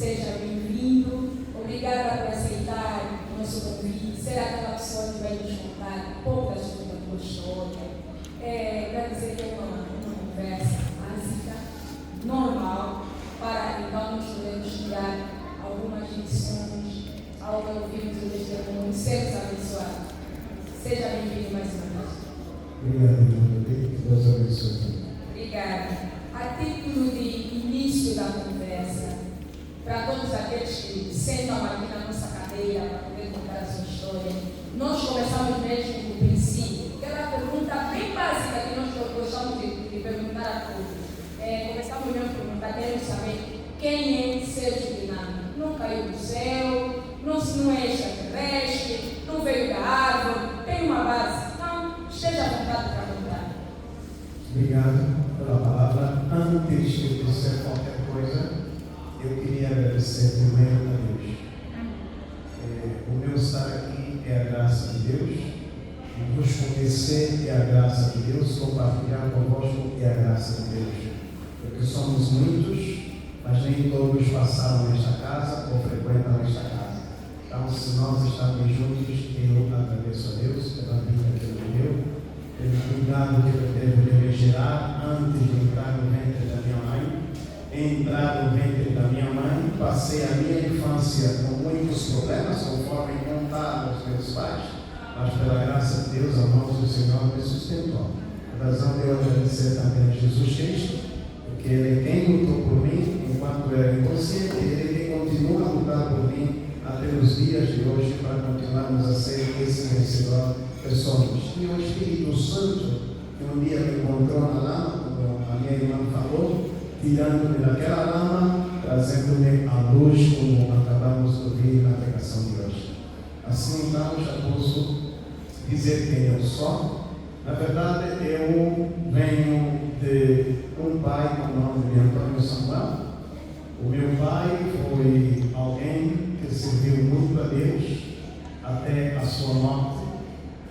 seja bem-vindo. Obrigada por aceitar o nosso convite, ser aquela pessoa que vai nos contar um pouco da sua história. Quer dizer que é uma conversa básica, normal, para então nós podermos tirar algumas lições ao que ouvimos o testemunho, sermos abençoados. Seja bem-vindo mais uma vez. Obrigado, irmão. Deus abençoe. Obrigada. A título de início da conversa, para todos aqueles que sentam aqui na nossa cadeira para poder contar a sua história, nós começamos mesmo do princípio. Aquela pergunta bem básica que nós gostamos de perguntar a todos. Começamos mesmo a perguntar, queremos saber quem é Sérgio Dinâmico. Não caiu do céu, não é extraterrestre, não veio da árvore, tem uma base. Então, esteja à vontade para contar. Obrigado pela palavra. Antes de eu dizer qualquer coisa, eu queria agradecer primeiro a Deus. O meu estar aqui é a graça de Deus. Vos conhecer é a graça de Deus. Compartilhar convosco é a graça de Deus. Porque somos muitos, mas nem todos passaram nesta casa ou frequentam esta casa. Então, se nós estamos juntos, eu agradeço a Deus pela vida que Ele me deu, pelo cuidado que Ele teve de me gerar antes de entrar no ventre da minha mãe. Entrar no ventre da minha mãe, passei a minha infância com muitos problemas, conforme contaram os meus pais, mas pela graça de Deus, a mão do Senhor me sustentou. A razão de eu agradecer também a Jesus Cristo, porque Ele é quem lutou por mim enquanto eu era inconsciente, Ele é quem continua a lutar por mim até os dias de hoje, para continuarmos a ser esse vencedor que somos. E o Espírito Santo, que um dia me encontrou na lama, como a minha irmã falou, tirando-me daquela lama, trazendo-me à luz, como acabamos de ouvir na pregação de hoje. Assim, então, já posso dizer quem eu sou. Na verdade, eu venho de um pai com o nome de Antônio Samuel. O meu pai foi alguém que serviu muito a Deus até a sua morte,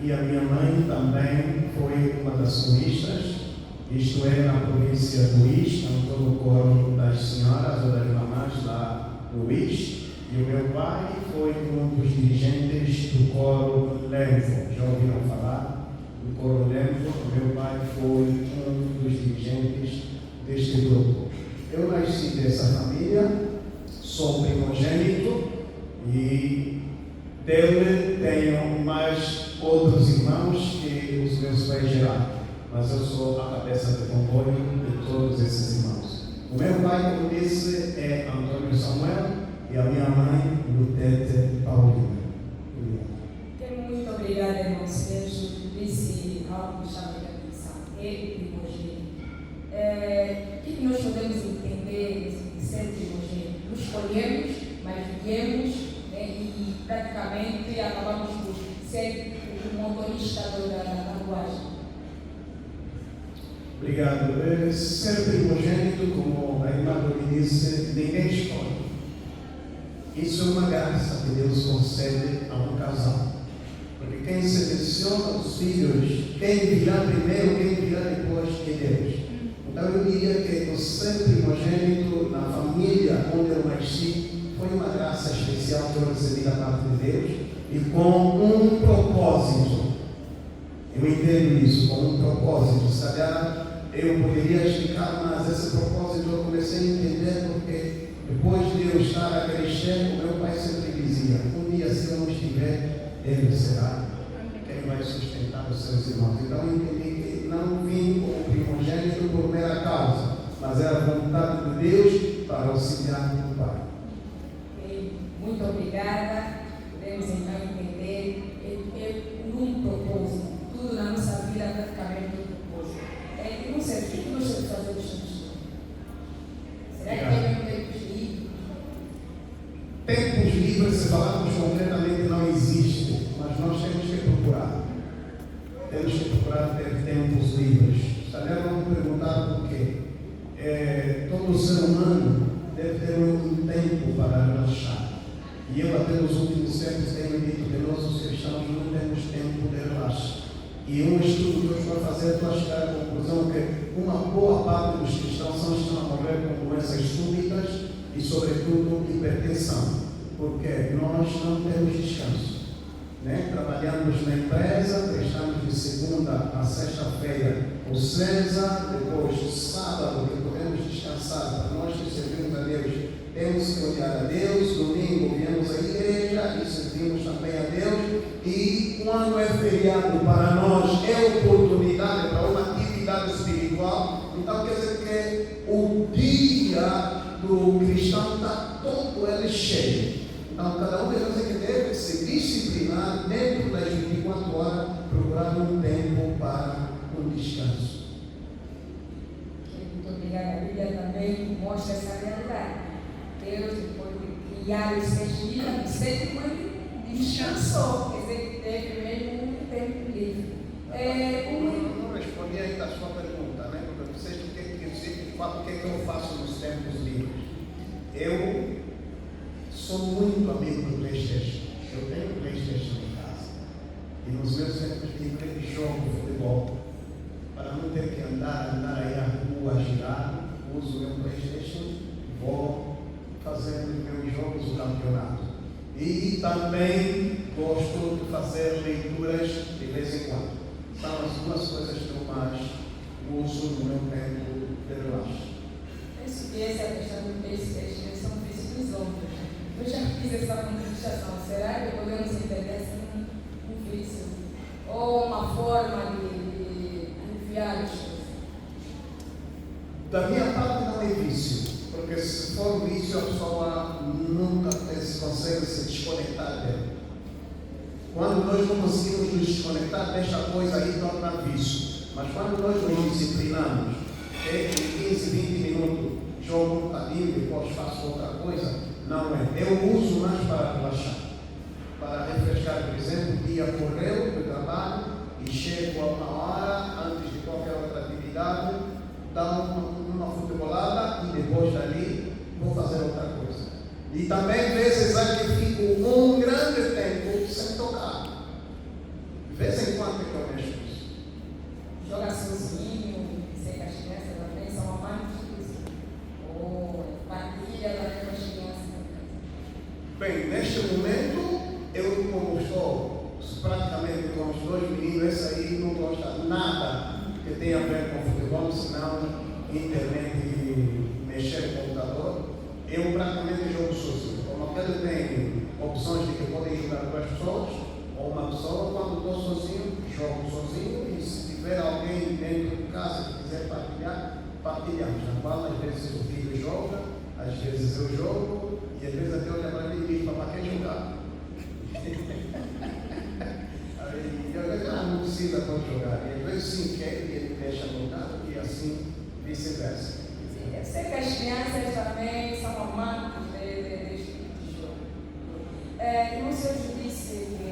e a minha mãe também foi uma das ministras, isto é, na província do Uís, no todo o coro das senhoras ou das mamãs lá no Uís, e o meu pai foi um dos dirigentes do coro Lemvo. Já ouviram falar do coro Lemvo? O meu pai foi um dos dirigentes deste grupo. Eu nasci dessa família, sou primogênito e dele tenho mais outros irmãos que os meus pais geraram, mas eu sou a cabeça de comboio de todos esses irmãos. O meu pai, como disse, é Antônio Samuel e a minha mãe, Lutete Paulina. Muito obrigada, irmão Sérgio, desse algo que chama de atenção. Ele primogênito. O que nós podemos entender de ser primogênito? Nos escolhemos, mas viemos, e praticamente acabamos por ser o motorista da carruagem. Obrigado. Ser primogênito, como a irmã me disse, ninguém escolhe. Isso é uma graça que Deus concede a um casal. Porque quem seleciona os filhos, quem virá primeiro, quem virá depois, é Deus. Então eu diria que o ser primogênito na família onde eu nasci foi uma graça especial que eu recebi da parte de Deus, e com um propósito. Eu entendo isso como um propósito. Se calhar eu poderia explicar, mas esse propósito eu comecei a entender porque depois de eu estar a crescer, o meu pai sempre dizia: um dia, se eu não estiver, ele será quem vai sustentar os seus irmãos. Então eu entendi que não vim como primogênito por mera causa, mas era a vontade de Deus para auxiliar o pai. Muito obrigada. Podemos então entender um propósito. Tudo na nossa vida praticamente um propósito. Não sei, o que nós temos que fazer nesta história? Será que tem um tempo livre? Tempos livres, se falarmos concretamente, não existe, mas nós temos que procurar. Temos que procurar ter tempos livres. Talvez vamos perguntar por quê. Todo ser humano deve ter um tempo para relaxar. E eu, até nos últimos tempos, tenho dito que nós, os cristãos, não temos tempo de relaxar. E um estudo que eu estou a fazer para chegar à conclusão que uma boa parte dos cristãos estão a morrer com doenças súbitas e, sobretudo, hipertensão, porque nós não temos descanso. Né? Trabalhamos na empresa, prestamos de segunda a sexta-feira o César, depois sábado que podemos descansar, para nós que servimos a Deus, temos que olhar a Deus, domingo viemos à igreja e servimos também a Deus, e quando é feriado para nós é oportunidade para uma atividade espiritual. Então quer dizer que o dia do cristão está todo ele cheio. Então, cada um de nós é que deve se disciplinar dentro das 24 horas, procurar um tempo para um descanso. Muito obrigada. A Bíblia também mostra essa realidade. Deus, depois de criar os 6 dias, no sétimo ele descansou. Quer dizer, que teve mesmo um tempo livre. Eu não respondi ainda a sua pergunta, né? Porque vocês têm que dizer, de fato, o que é que eu faço nos tempos livres. Eu sou muito amigo do PlayStation. Eu tenho PlayStation em casa. E nos meus tempos livres jogo futebol. Para não ter que andar aí à rua, girar, uso o meu PlayStation e vou fazendo meus jogos do campeonato. E também gosto de fazer leituras de vez em quando. São as duas coisas que eu mais uso no meu tempo de relaxo. Penso que essa questão do PlayStation são vícios dos outros. Eu já fiz essa comunicação. Será que podemos entender assim um vício? Ou uma forma de aliviar as coisas? Da minha parte não é vício, porque se for vício a pessoa nunca consegue se desconectar dele. Quando nós não conseguimos nos desconectar desta coisa aí, torna vício. Mas quando nós nos disciplinamos, em 15, 20 minutos, jogo um bocadinho, depois faço outra coisa, não é. Eu uso mais para relaxar, para refrescar. Por exemplo, o dia correu do trabalho e chego a uma hora antes de qualquer outra atividade, dá uma futebolada e depois dali vou fazer outra coisa. E também vezes aqui fico um grande tempo sem tocar. De vez em quando que eu mexo isso. Joga sozinho, sei que as crianças também são amantes disso. Ou partilha também com as crianças. Bem, neste momento, eu como estou praticamente com os 2 meninos, esse aí não gosta nada que tenha a ver com futebol, senão internet e mexer no computador. Eu praticamente jogo sozinho. Como aquele tem opções de que podem jogar 2 pessoas, ou uma pessoa, quando estou sozinho, jogo sozinho, e se tiver alguém dentro de casa que quiser partilhar, partilhamos. Na qual às vezes o filho joga, às vezes eu jogo, e às vezes até olha para mim e diz, papai, quer jogar? Aí eu não precisa pode jogar. E às vezes sim quer e ele deixa jogar, e assim vice-versa. Eu sei que as crianças também são amantes deste tipo de jogo. O senhor disse que,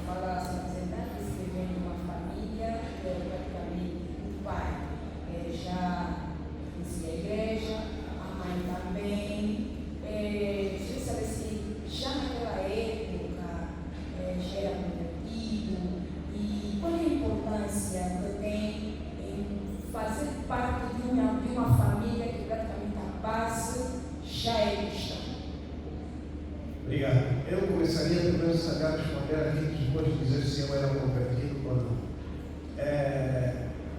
para falar sobre que vem de uma família, praticamente o pai já disse a igreja, a mãe também. Deixa eu saber se já naquela época já era convertido e qual é a importância que tem em fazer parte de uma família que praticamente a base já é cristã. Obrigado. Eu começaria primeiro a responder aqui, depois de dizer se eu era convertido ou não.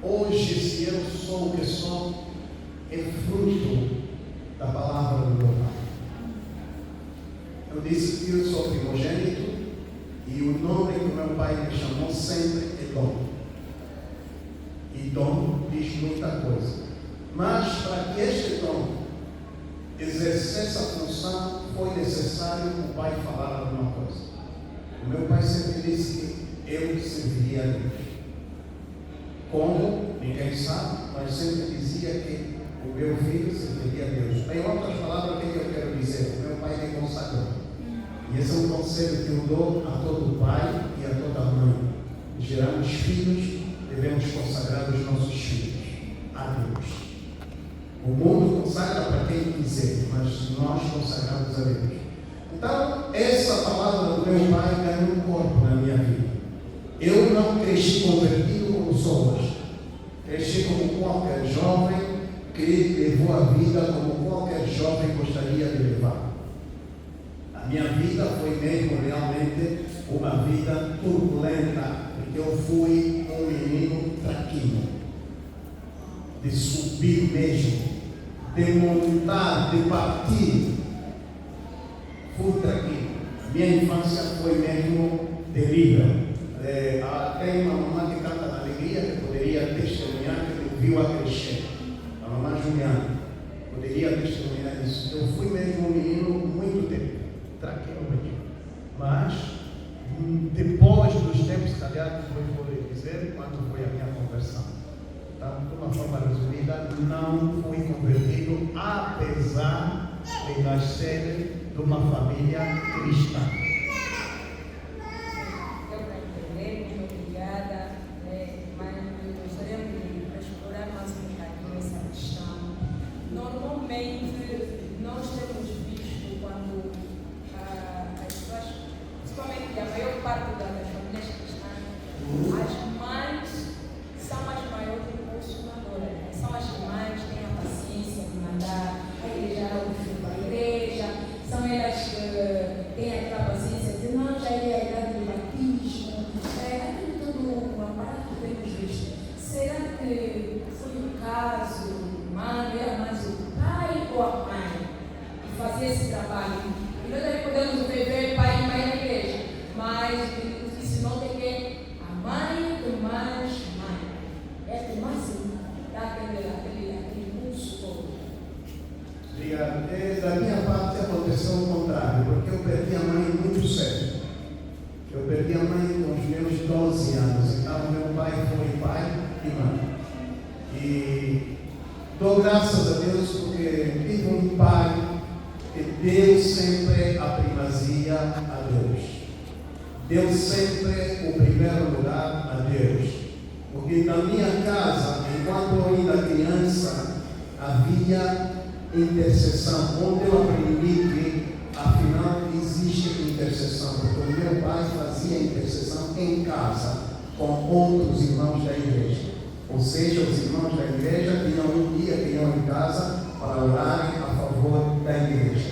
Hoje, se eu sou o que sou, é fruto da palavra do meu pai. Eu disse que eu sou primogênito e o nome que o meu pai me chamou sempre é Dom. E Dom diz muita coisa. Mas para que este dom exercesse a função, foi necessário o pai falar alguma coisa. O meu pai sempre disse que eu serviria a Deus. Como? Ninguém sabe, mas sempre dizia que o meu filho serviria a Deus. Em outras palavras, o que eu quero dizer? O meu pai me consagrou. E esse é um conselho que eu dou a todo pai e a toda mãe. Geramos filhos, devemos consagrar os nossos filhos a Deus. O mundo consagra para quem quiser, mas nós consagramos a Deus. Então, essa palavra do meu pai ganhou um corpo na minha vida. Eu não cresci convertido como sou hoje. Cresci como qualquer jovem, que levou a vida como qualquer jovem gostaria de levar. A minha vida foi mesmo realmente uma vida turbulenta, porque eu fui um menino traquino, de subir mesmo, de montar, de partir. Fui traquino. A minha infância foi mesmo terrível. Tem uma mamãe que canta na alegria, que poderia testemunhar, que viu a crescer. A mamãe Juliana poderia testemunhar isso. Eu fui mesmo um menino muito terrível, traquino mesmo. Mas, depois dos tempos, se calhar, depois vou dizer quando foi a minha conversão. Então, de uma forma resumida, não fui convertido, apesar de nascer de uma família cristã. Eu para entender, muito obrigada, mas gostaria de explorar mais um bocadinho essa questão. Normalmente, nós temos visto quando as pessoas, principalmente a maior parte das famílias cristãs, as mães são as maiores impulsionadoras, são as que mais têm a paciência de mandar a igreja o filho para a igreja, são elas que têm aquela paciência de não, já é a idade do batismo, aquilo tudo, uma parte que temos visto. Será que foi o caso, mãe, era mais o pai ou a mãe que fazia esse trabalho? E nós também podemos ver pai e mãe na igreja, mas o que se nota é que a mãe que mais mãe é que mais dá aquele impulso todo. Obrigado. Da minha parte aconteceu o contrário, porque eu perdi a mãe muito cedo. Eu perdi a mãe com os meus 12 anos, então meu pai foi pai e mãe. E dou graças a Deus porque tive um pai que deu sempre a primazia a Deus. Deu sempre o primeiro lugar a Deus. Porque na minha casa, enquanto eu ainda criança, havia intercessão, onde eu aprendi que afinal existe intercessão, porque o meu pai fazia intercessão em casa com outros irmãos da igreja, ou seja, os irmãos da igreja tinham um dia que iam em casa para orarem a favor da igreja.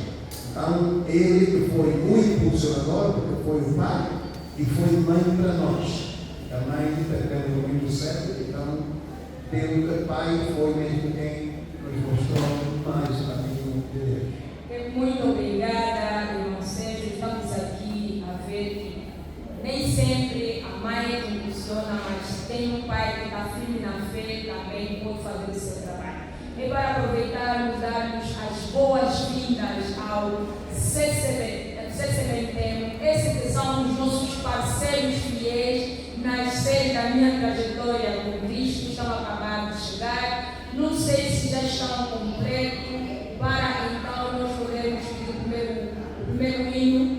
Então ele que foi muito impulsionador, porque foi o pai e foi mãe para nós. A mãe perdeu muito cedo, então pelo pai foi mesmo quem nos mostrou mais o caminho de Deus. Muito obrigada, irmão Sérgio. Estamos aqui a ver que nem sempre a mãe é que impulsiona, mas tem um pai que está firme na fé também pode fazer o seu trabalho. E para aproveitarmos, darmos as boas-vindas ao CCBTM, esses que são os nossos parceiros fiéis nas séries da minha trajetória com Cristo, estão acabando de chegar. Não sei se já estão completos, para então nós podermos pedir o primeiro hino.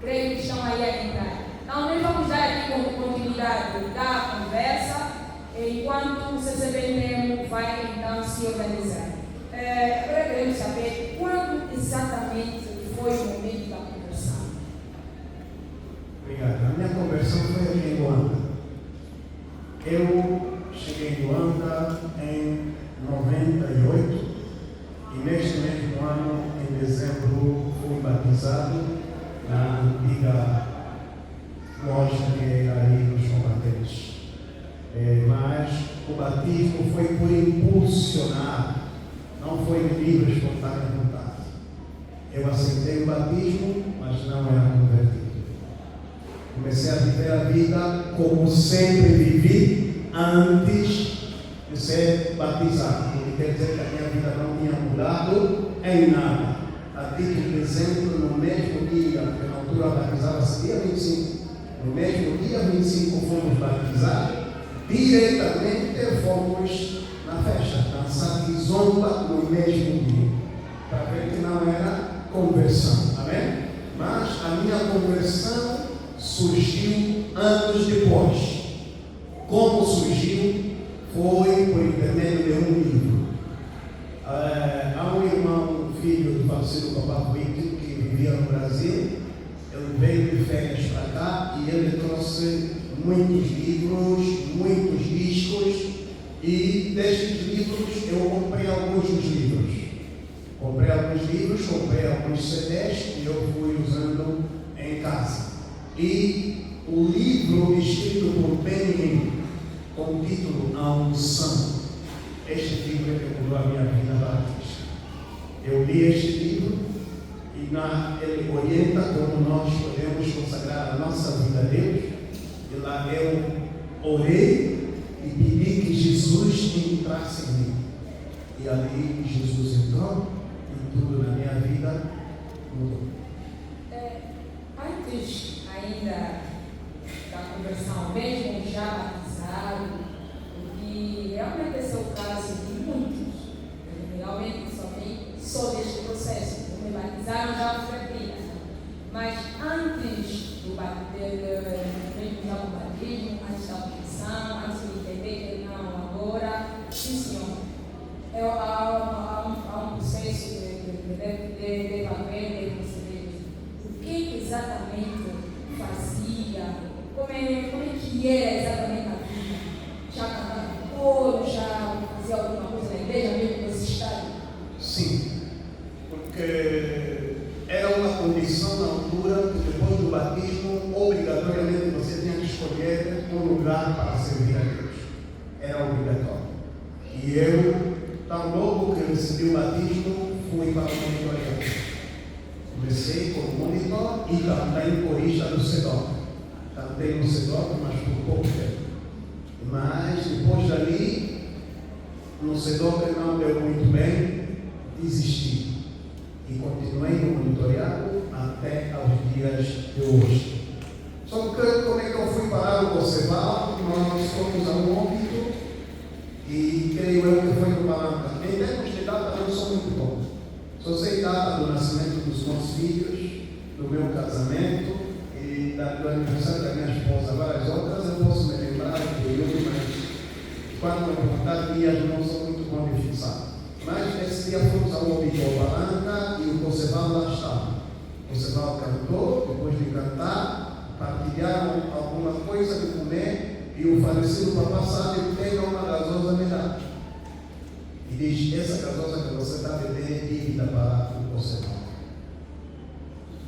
Creio que estão aí a entrar. Então nós vamos dar aqui continuidade da conversa, enquanto o CCBTM vai então se organizar. Agora queremos saber quando exatamente foi o momento da conversão. Obrigado. A minha conversão foi aqui em Luanda. Eu cheguei em Luanda em 98 e neste mesmo ano, em dezembro, fui batizado na antiga loja que era aí nos Combatentes. Mas o batismo foi por impulsionar, não foi de livre espontânea vontade. Eu aceitei o batismo, mas não era convertido. Comecei a viver a vida como sempre vivi antes de ser batizado. O que quer dizer que a minha vida não tinha mudado em nada. A título de exemplo, no mesmo dia, porque na altura batizava-se dia 25, no mesmo dia 25 fomos batizados, diretamente fomos na festa, dançar kizomba no mesmo dia, para ver que não era conversão, amém? Mas a minha conversão surgiu anos depois. Como surgiu? Foi por intermédio de um livro. Há um irmão, filho do falecido Papa Vítor, que vivia no Brasil. Ele veio de férias para cá e ele trouxe muitos livros, muitos discos, E destes livros, eu comprei alguns dos livros. Comprei alguns CDs que eu fui usando em casa. E o livro escrito por Benjamin, com o título A Unção. Este livro é que mudou a minha vida batista. Eu li este livro e ele orienta como nós podemos consagrar a nossa vida a Deus. E lá eu orei e pedi que Jesus entrasse em mim. E ali Jesus entrou e tudo na minha vida mudou. Antes ainda da conversão, mesmo já batizado, e realmente esse é o caso de muitos, realmente só tem deste processo, me batizaram já foi vida, mas antes do batismo, antes da confissão, antes de entender que não, agora, sim senhor, há um processo de evaluar, de receber o que exatamente fazia, como é que era exatamente a vida, já cantava coro, já fazia alguma coisa na igreja, mesmo nesse estado? Sim, porque era uma condição na altura que depois do batismo, obrigatoriamente você tinha que escolher um lugar para servir a Deus. Era obrigatório. E eu, tão logo que recebi o batismo, fui para o monitoriado. Comecei como monitor e também corista do SEDOC. Cantei no SEDOC, mas por pouco tempo. Mas depois dali, no SEDOC não deu muito bem, desisti. E continuei no monitoriado até aos dias de hoje. Só que como é que eu fui parar o Coceval? Nós fomos a um óbito e creio eu que foi no Palanca. Em termos de data, eu não sou muito bom. Só sei data do nascimento dos meus filhos, do meu casamento e do aniversário da minha esposa. Várias outras eu posso me lembrar do período, mas quando me perguntar dias, não sou muito bom de fixar. Mas nesse dia fomos ao óbito ao Palanca e o Coceval lá estava. O Coceval cantou, depois de cantar, partilharam alguma coisa de comer e o falecido para passar e pega uma gasosa medalha. E diz, essa gasosa que você está bebendo é dívida para o Coceval.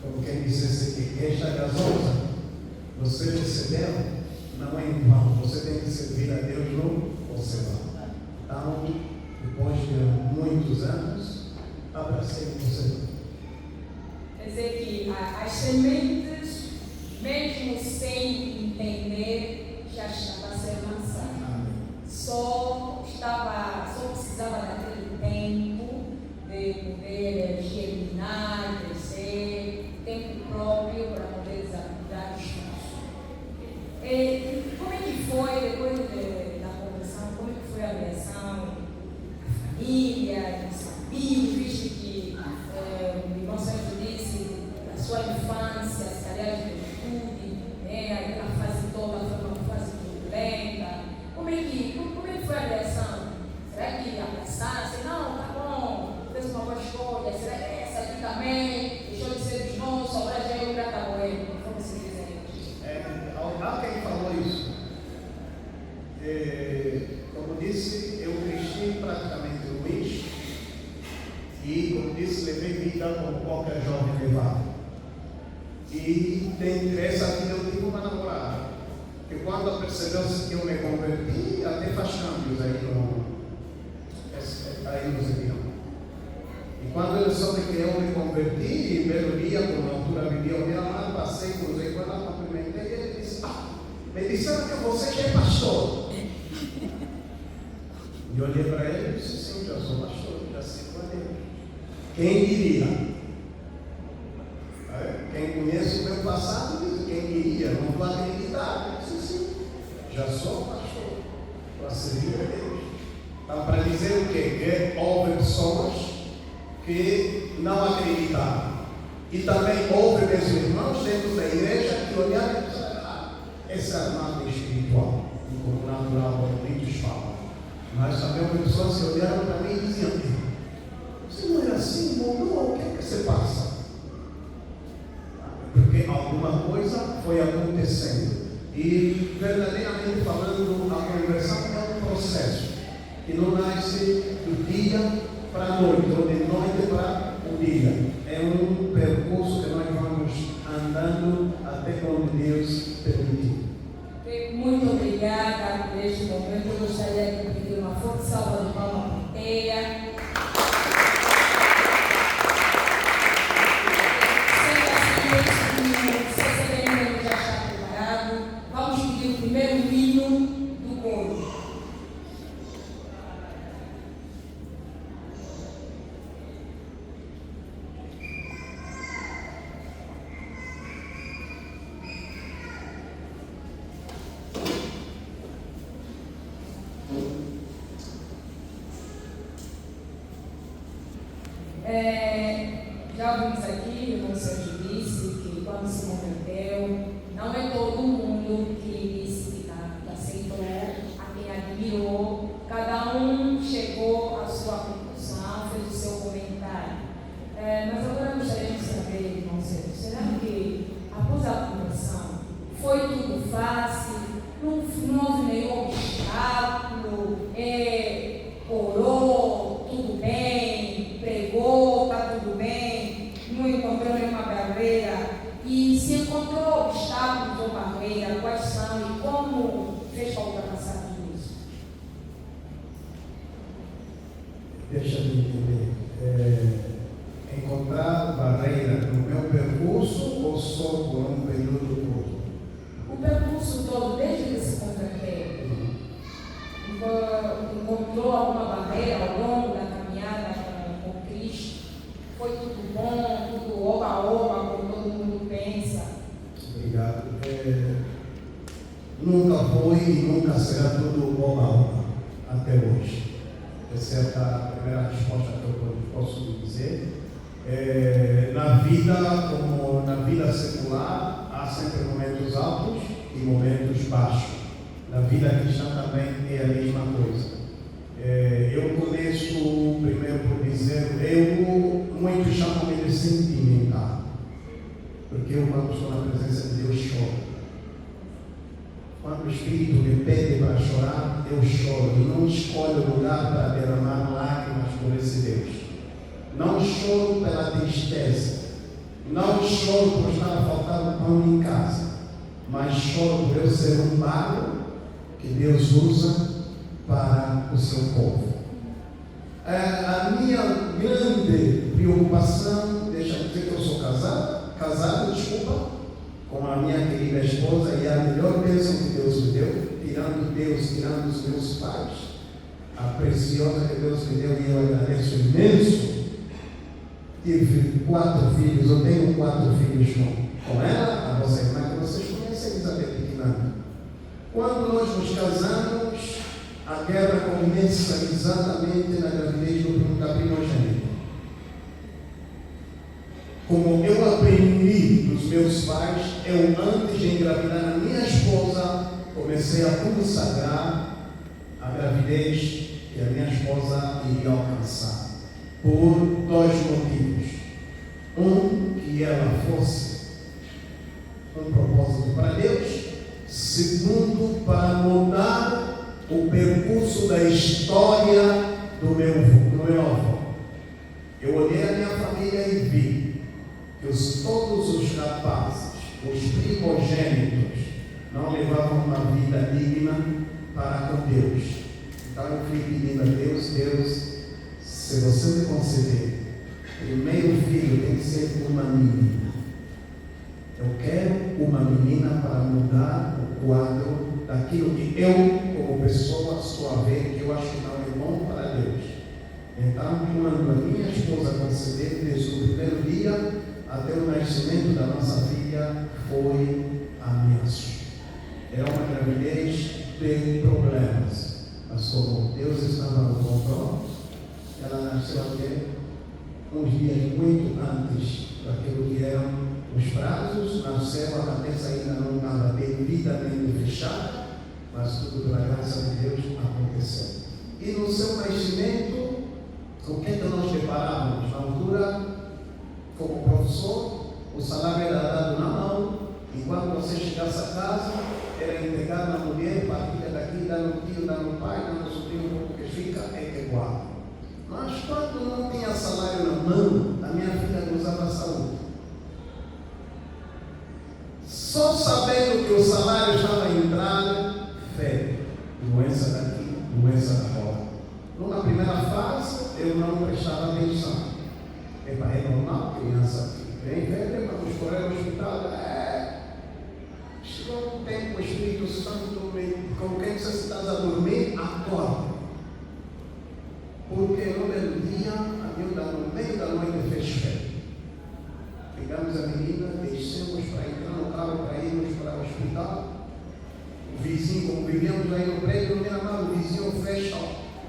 Como quem dissesse que esta gasosa você recebeu, não é em vão, você tem que servir a Deus no Coceval. Então, depois de muitos anos, abracei o Coceval. Quer dizer que as sementes, mesmo sem entender, já estava a ser lançada. Só precisava daquele tempo de poder germinar, crescer, tempo próprio para poder desafiar os frutos. Como é que foi, depois da conversão, como é que foi a reação da família, dos amigos, visto que o irmão Sérgio disse da sua infância, se calhar de juventude, aquela fase toda foi uma fase turbulenta. Como é que foi a reação? Será que abraçaram? Não, tá bom, fez uma boa escolha. Será que essa aqui também deixou de ser dos nossos? Agora já é o gratamoelo, como se diz aí. Há quem falou isso. Como disse, eu cresci praticamente no bicho e, como disse, levei vida como qualquer jovem levava. E dentro dessa vida eu tive uma namorada que, quando percebeu-se que eu me converti, até faz câmbios aí nos aviões. E quando ele soube que eu me converti, em belo dia, por uma altura vivia ao meu lado, passei, cruzei com ela, cumprimentei e ele disse: me disseram que você já é pastor. E olhei para ele e disse: sim, já sou pastor, já sirvo a Deus. Quem diria? Quem conhece o meu passado diz: quem diria? Não estou acreditado. Eu disse: sim, já sou pastor, para servir a Deus. Então, para dizer o quê? Que houve pessoas que não acreditaram. E também houve meus irmãos dentro da igreja que olharam e disseram: esse armado é espiritual, e como natural, muitos falam. Mas também houve pessoas que olharam para mim e diziam: você não era assim, mudou, o que é que se passa? Porque alguma coisa foi acontecendo. E verdadeiramente falando, a conversão é um processo. que não nasce do dia para a noite, ou de noite para o dia. É um percurso que nós vamos andando até quando Deus permitir. Muito obrigada por este momento. Eu gostaria de pedir uma forte salva de palmas à plateia. Se esse evento já está preparado, vamos pedir o primeiro hino do coro. Já ouvimos aqui, o irmão Sérgio disse que quando se converteu, não é todo mundo que disse que aceitou, a quem admirou, cada um chegou à sua conclusão, fez o seu comentário. Mas agora gostaríamos de saber, irmão Sérgio, será que após a conversão foi tudo fácil? Não houve nenhum obstáculo? Orou, tudo bem? Pregou, está tudo bem? Não encontrou nenhuma barreira? E se encontrou obstáculos ou barreira, quais são e como fez para ultrapassar tudo isso? Deixa eu entender. Encontrar barreira no meu percurso ou só por um período todo? O percurso todo, desde que se converteu, encontrou alguma barreira ao longo da caminhada com Cristo? Foi tudo bom, tudo oba-oba, como todo mundo pensa? Obrigado. Nunca foi e nunca será tudo oba-oba até hoje. Essa é a primeira resposta que eu posso dizer. Na vida, como na vida secular, há sempre momentos altos e momentos baixos. Na vida cristã também é a mesma coisa. Eu começo primeiro por dizer, muitos chamam-me de sentimental, porque eu, quando estou na presença de Deus, choro. Quando o Espírito me pede para chorar, eu choro e não escolho lugar para derramar lágrimas por esse Deus. Não choro pela tristeza, não choro por estar a faltar o pão em casa, mas choro por eu ser um barro que Deus usa para o seu povo. A minha grande preocupação, deixa-me dizer que eu sou casado, com a minha querida esposa, e a melhor bênção que Deus me deu, tirando os meus pais, a preciosa que Deus me deu, e eu agradeço imenso. Tive 4 filhos, eu tenho 4 filhos com ela, a vossa irmã, que vocês conhecem, Elizabeth Quinana. Quando nós nos casamos, a guerra começa exatamente na gravidez da primogênita. Como eu aprendi dos meus pais, eu antes de engravidar a minha esposa, comecei a consagrar a gravidez que a minha esposa iria alcançar. Por 2 motivos. Que ela fosse um propósito para Deus. Segundo, para mudar o percurso da história do meu avô. Eu olhei a minha família e vi que todos os rapazes, os primogênitos, não levavam uma vida digna para com Deus. Então eu fui pedindo a Deus, se você me conceder, primeiro filho tem que ser uma menina. Eu quero uma menina para mudar o quadro daquilo que eu, como pessoa, estou a ver que eu acho que não é bom para Deus. Então, quando a minha esposa concedeu, desde o primeiro dia até o nascimento da nossa filha, foi a minha sorte. Era uma gravidez de problemas, mas como Deus estava no controle, ela nasceu até uns dias muito antes daquilo que eram os prazos. Nasceu, a cabeça ainda não estava devidamente fechada, mas tudo pela graça de Deus aconteceu. E no seu nascimento, o que nós preparávamos? Na altura, como professor, o salário era dado na mão, e quando você chegasse a casa, ela entregar na mulher, partilha daqui, dá no tio, dá no pai, dá no sobrinho, o que fica é igual. Mas quando não tinha salário na mão, a minha filha gozava saúde. Só sabendo que o salário estava entrando, febre, doença daqui, doença da fora. Numa primeira fase, eu não prestava atenção. É normal, criança vem febre, vamos correr ao hospital. Chegou um tempo, o Espírito Santo me colocou necessidade a dormir, acorda. Porque no belo dia, a miúda no meio da noite fez febre. Pegamos a menina, descemos para entrar no carro para irmos para o hospital. O vizinho, como vivíamos aí no prédio, não tinha nada, o vizinho fecha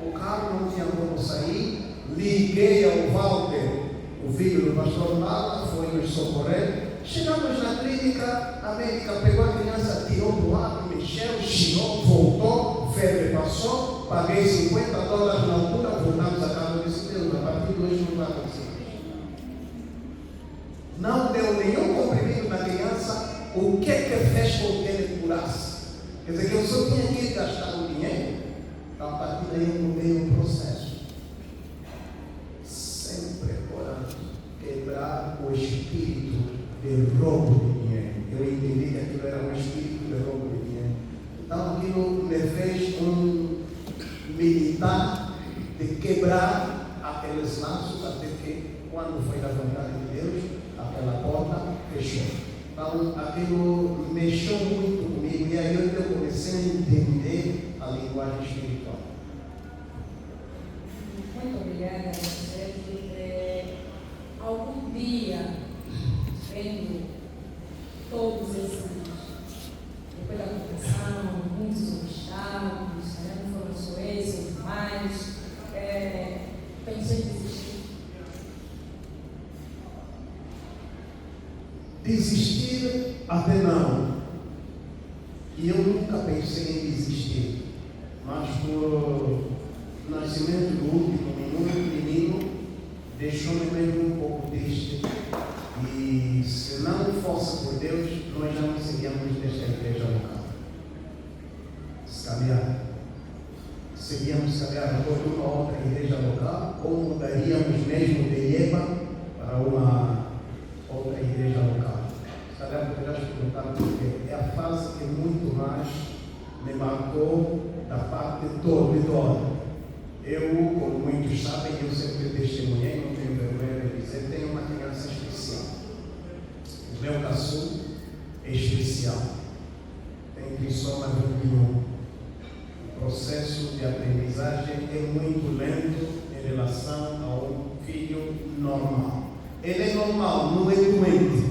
o carro, não tinha como sair. Liguei ao Walter, o filho do pastor Mala, foi nos socorrer. Chegamos na clínica, a médica pegou a criança, tirou do lado, mexeu, girou, voltou, febre passou, paguei $50 na altura, voltamos a casa desse Deus, a partir de hoje não vai acontecer. Não deu nenhum comprimido na criança, o que fez com que ele curasse? Quer dizer que eu só tinha que gastar o dinheiro, então a partir daí eu mudei o processo. Sempre orando, quebrar o espírito de roubo de dinheiro. Eu entendi que aquilo era um espírito de roubo de dinheiro. Então aquilo me fez um militar de quebrar aqueles laços, até que quando foi da vontade de Deus, aquela porta fechou. Então aquilo mexeu muito comigo e aí eu comecei a entender a linguagem espiritual. Muito obrigada a você. Algum dia, vendo todos esses, depois da confissão, muitos obstáculos, não foram só esses, mas pensou em desistir? Desistir até não. E eu nunca pensei em desistir. Mas por nascimento do último menino, deixou-me mesmo um pouco triste. E se não fosse por Deus, nós já não seríamos desta igreja local. Seguíamos caminhar por uma outra igreja local, ou mudaríamos mesmo de Ieba para uma outra igreja local. Se calhar poderás perguntar porque é a fase que muito mais me marcou da parte toda. Eu, como muitos sabem, eu sempre testemunhei, não tenho vergonha de dizer, tenho uma criança especial. O meu caçula é especial. Tem trissoma 21. O processo de aprendizagem é muito lento em relação a um filho normal. Ele é normal, não é doente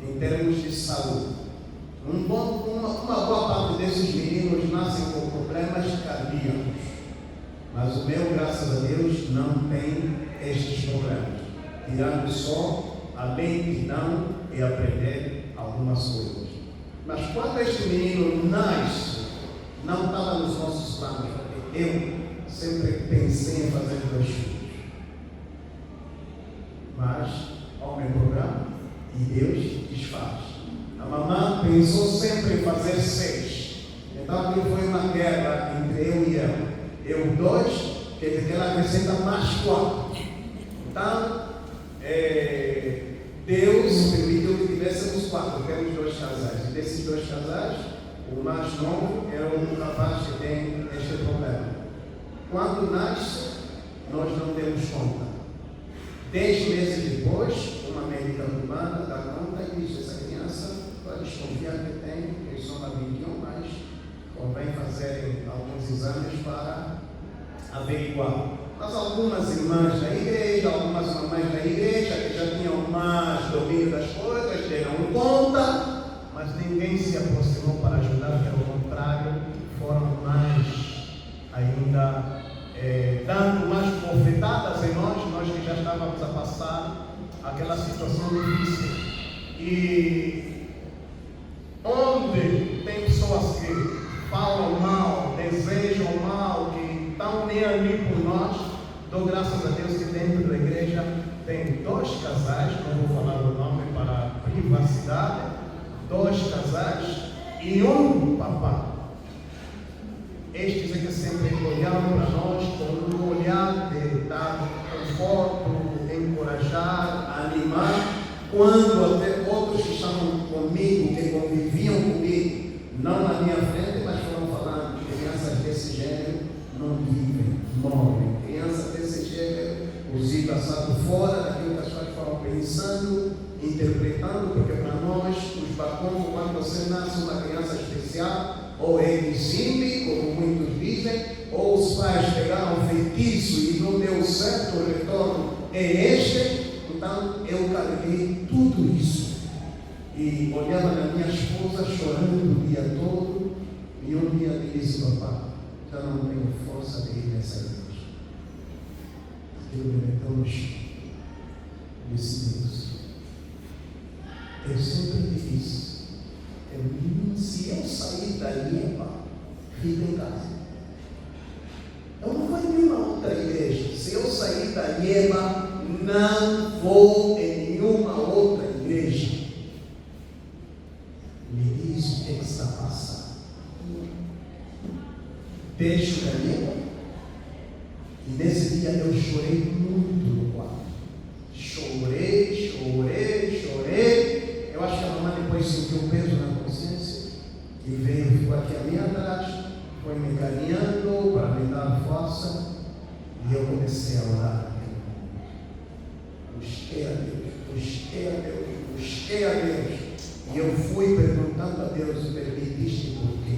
em termos de saúde. Uma boa parte desses meninos nascem com problemas cardíacos. Mas o meu, graças a Deus, não tem estes problemas. Tirando só a lentidão e aprender algumas coisas. Mas quando este menino nasce, não estava nos nossos planos, porque eu sempre pensei em fazer 2 filhos. Mas, homem programa, e Deus desfaz. A mamãe pensou sempre em fazer 6. Então aquilo foi uma guerra entre eu e ela. Eu 2, quer dizer que ela acrescenta mais 4. Então, Deus permitiu que tivéssemos 4. Temos 2 casais. E desses 2 casais, o mais novo é um rapaz que tem este problema. Quando nasce, nós não temos conta. 10 meses depois, uma médica humana dá conta e diz: essa criança pode desconfiar que tem trissoma 21, mas convém fazerem alguns exames para averiguar. Mas algumas irmãs da igreja, algumas mamães da igreja que já tinham mais domínio das coisas, deram conta, mas ninguém se aproximou para ajudar, pelo contrário, foram mais ainda dando mais bofetadas em nós que já estávamos a passar aquela situação difícil. E onde tem pessoas que falam mal, desejam mal, que estão nem ali por nós, dou graças a Deus que dentro da igreja tem 2 casais, não vou falar o nome para privacidade, 2 casais E um papá. Estes é que sempre olhavam para nós com um olhar de dar conforto, encorajar, animar, quando até outros que estavam comigo, que conviviam comigo, não na minha frente, mas foram falando, crianças desse gênero não vivem, morrem. Crianças desse gênero, os idos assados fora daquilo que as pessoas foram pensando, interpretando, porque para nós, os bacons, quando você nasce uma criança especial, ou é exime, como muitos dizem, ou os pais pegaram feitiço e não deu certo, o retorno é este. Então eu carreguei tudo isso e olhava na minha esposa chorando o dia todo, e um dia me disse: papá, já não tenho força de ir nessa igreja. Aquilo me meteu no chão. Disse: Deus, eu sempre te disse, se eu sair dali, fica em casa. Eu não vou em nenhuma outra igreja. Se eu sair dali, não vou em nenhuma outra igreja. Me diz o que está passando. Deixo dali. E nesse dia eu chorei muito no quarto. Chorei. Eu acho que a mamãe depois sentiu um peso na consciência e veio, ficou aqui a minha atrás, foi me carinhando para me dar força, e eu comecei a orar. Busquei a Deus, e eu fui perguntando a Deus: permitiste por quê?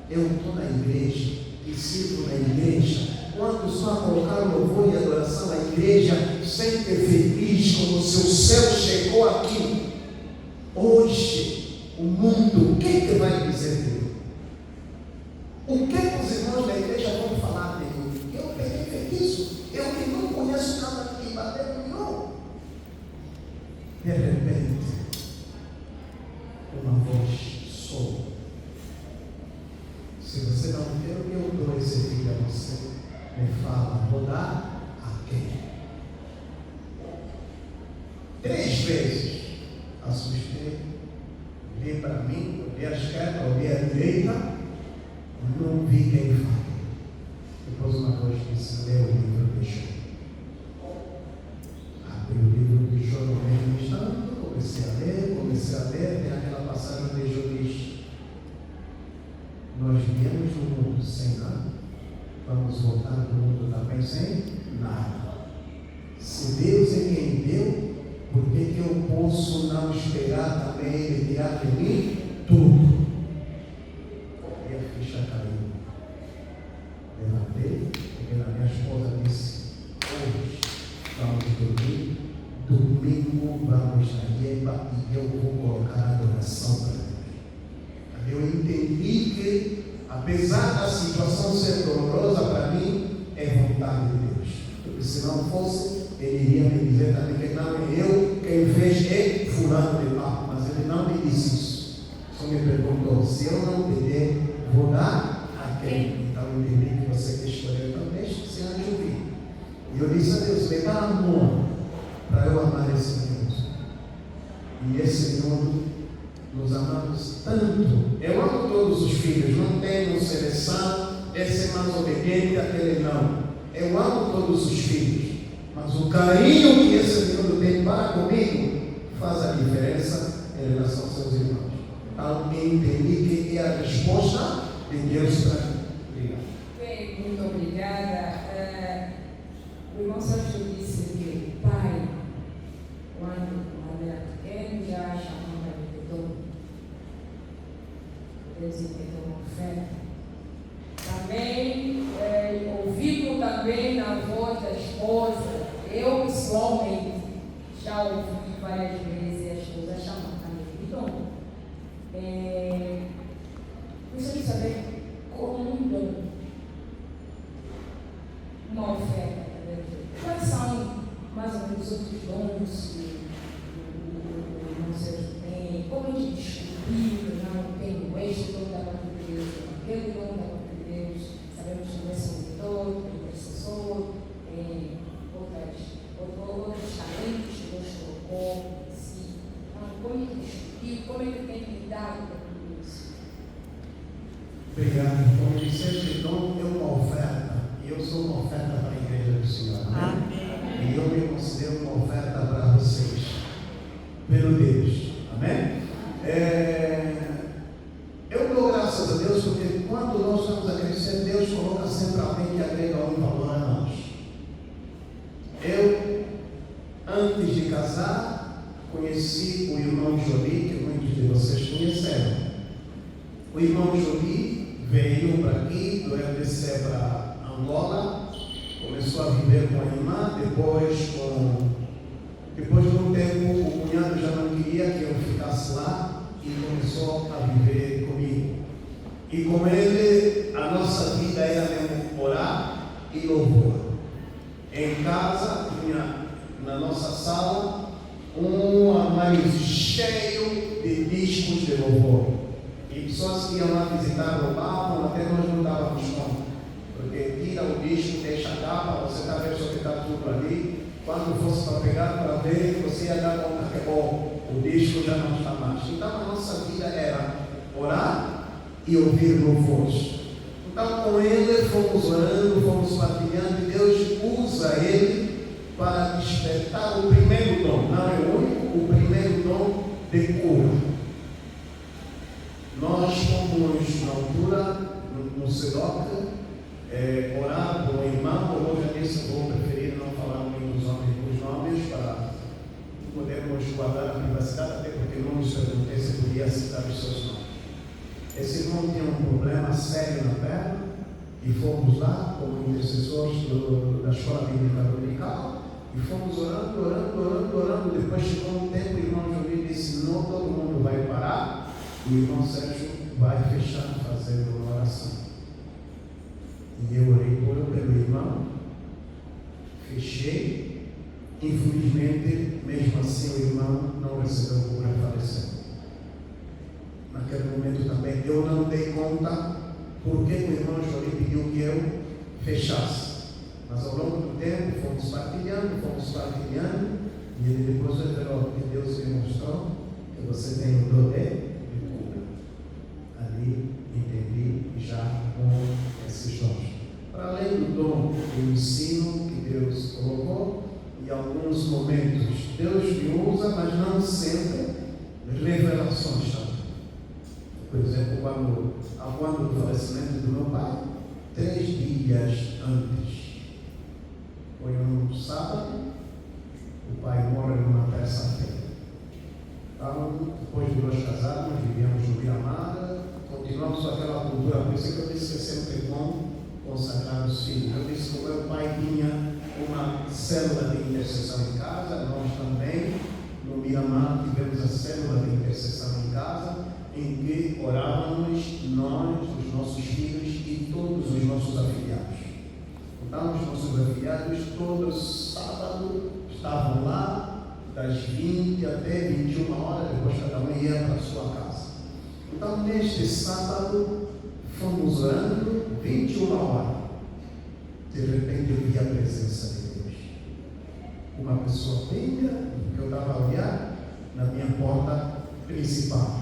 Eu estou na igreja e sirvo na igreja. Quando só colocar louvor e adoração na igreja, sempre feliz como se o céu chegou aqui. Hoje, o mundo, o que vai dizer de mim? O que os irmãos da igreja vão falar de mim? Eu peguei isso. Eu que não conheço nada que bateu no meu. De repente, uma voz soa. Se você não quer, eu dou esse filho a você. Me fala: vou dar a quem? 3 vezes. Assustei, olhei para mim, olhei à esquerda, olhei à direita, não vi quem fala. Depois uma voz disse: lê o livro de Jó. Abri o livro de Jó no mesmo instante, comecei a ler, tem aquela passagem de Jó diz: nós viemos no mundo sem nada, vamos voltar para o mundo também sem nada. Se Deus é quem deu, por que eu posso não esperar também Ele tirar de mim tudo? E a ficha caiu. Levantei, porque a minha esposa disse: hoje vamos dormir, domingo vamos na Ieba e eu vou colocar a adoração para Deus. Eu entendi que, apesar da situação ser dolorosa para mim, é vontade de Deus. Porque se não fosse, Ele iria me dizer também que não é eu quem fez, é fulano de tal. Mas Ele não me disse isso. Só me perguntou: se eu não pedir, vou dar a quem? Então eu entendi que você quer escolher, então deixe se antes ouvir. E eu disse a Deus: me dá amor para eu amar esse mundo. E esse mundo nos amamos tanto. Eu amo todos os filhos, não tenho seleção, esse é mais obediente, aquele não. Eu amo todos os filhos. Mas o carinho que esse menino tem para comigo faz a diferença em relação aos seus irmãos. Então, eu entendi que é a resposta de Deus para mim. Obrigado. Bem, muito obrigada. O irmão Sérgio disse que o pai, quando era pequeno, já chamava de dom. Deus entendeu uma fé. Também, ouvido também na voz da esposa. Eu, pessoalmente, já ouvi várias vezes a esposa chamar também de dom. Gostaria de saber como um dom, uma oferta. Quais são mais ou menos outros dons que o irmão Sérgio tem? Como a gente descobriu? Não tenho este dom da parte de Deus, aquele dom da parte de Deus. Sabemos que é servidor, intercessor, outros talentos que Deus colocou em si. Então, como ele descobriu, como ele tem lidado com tudo isso? Obrigado. Como disseste, dom é uma oferta. E eu sou uma oferta para a igreja do Senhor. Amém? E eu me considero uma oferta para vocês. Pelo Deus. Amém? Eu dou graças a Deus porque quando nós estamos a crescer, Deus coloca sempre alguém que agrega um valor a nós. Eu, antes de casar, conheci o irmão Jolie, que muitos de vocês conheceram. O irmão Jolie veio para aqui, do RDC para Angola, começou a viver com a irmã, depois de um tempo o cunhado já não queria que eu ficasse lá e começou a viver comigo. E com ele a nossa vida era mesmo orar e louvor. Em casa tinha na nossa sala um armário cheio de discos de louvor. E pessoas que iam lá visitar roubavam, até nós não dávamos conta. Porque tira o disco, deixa a capa, você está vendo só que está tudo ali. Quando fosse para pegar para ver, você ia dar conta que o disco já não está mais. Então a nossa vida era orar e ouvir louvores. Então com ele fomos orando, fomos partilhando, e Deus usa ele para despertar o primeiro dom, não é o único, o primeiro dom de cura. Nós fomos na altura, no SEDOC, orar por um irmão, como eu já disse, vou preferir não falar muito dos nomes para podermos guardar a privacidade, até porque não nos perguntei se podia citar os seus nomes. Esse irmão tinha um problema sério na perna e fomos lá como intercessores da escola bíblica dominical e fomos orando. Depois chegou um tempo, o irmão Jolie disse: não, todo mundo vai parar. E o irmão Sérgio vai fechar fazendo uma oração. E eu orei pelo irmão, fechei. Infelizmente, mesmo assim, o irmão não recebeu cura e faleceu. Naquele momento também eu não dei conta porque o irmão Jolie pediu que eu fechasse. Mas ao longo do tempo fomos partilhando, e ele depois revelou que Deus me mostrou que você tem o poder. Ali entendi já com esses dons. Para além do dom do ensino que Deus colocou, em alguns momentos Deus me usa, mas não sempre, revelações também. Por exemplo, quando do falecimento do meu pai, 3 dias antes, foi um sábado, o pai morre numa terça-feira. Então, depois de nós casarmos, vivíamos no Miramar, continuamos aquela cultura, por isso que eu disse que é sempre bom consagrar os filhos. Eu disse que o meu pai tinha uma célula de intercessão em casa, nós também, no Miramar, tivemos a célula de intercessão em casa, em que orávamos nós, os nossos filhos e todos os nossos afiliados. Então, os nossos afiliados, todos sábado, estavam lá, das 20 até 21 horas, depois cada um ia para a sua casa. Então, neste sábado, fomos orando 21 horas. De repente, eu vi a presença de Deus. Uma pessoa bem grande, que eu estava a olhar na minha porta principal.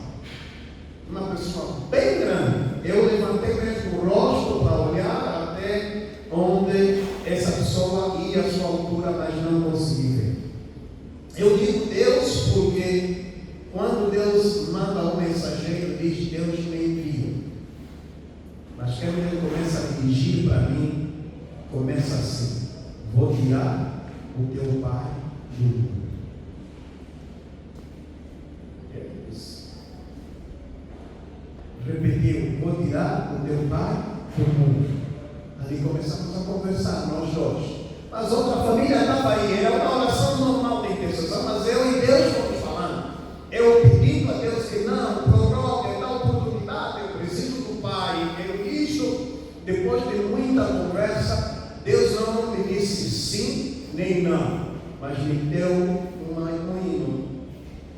Uma pessoa bem grande. Eu levantei mesmo o rosto para olhar até onde essa pessoa ia à sua altura, mas não consegui ver. Eu digo Deus porque quando Deus manda um mensageiro, diz Deus me envia. Mas quando ele começa a dirigir para mim, começa assim: vou tirar o teu pai do mundo. Repetiu: vou tirar o teu pai do mundo. Ali começamos a conversar, nós dois. Mas outra família estava aí, era uma oração normal de intercessão, mas eu e Deus fomos falando. Eu pedindo a Deus que não, prorrogue essa oportunidade, eu preciso do pai, eu isso. Depois de muita conversa, Deus não me disse sim nem não, mas me deu um hino.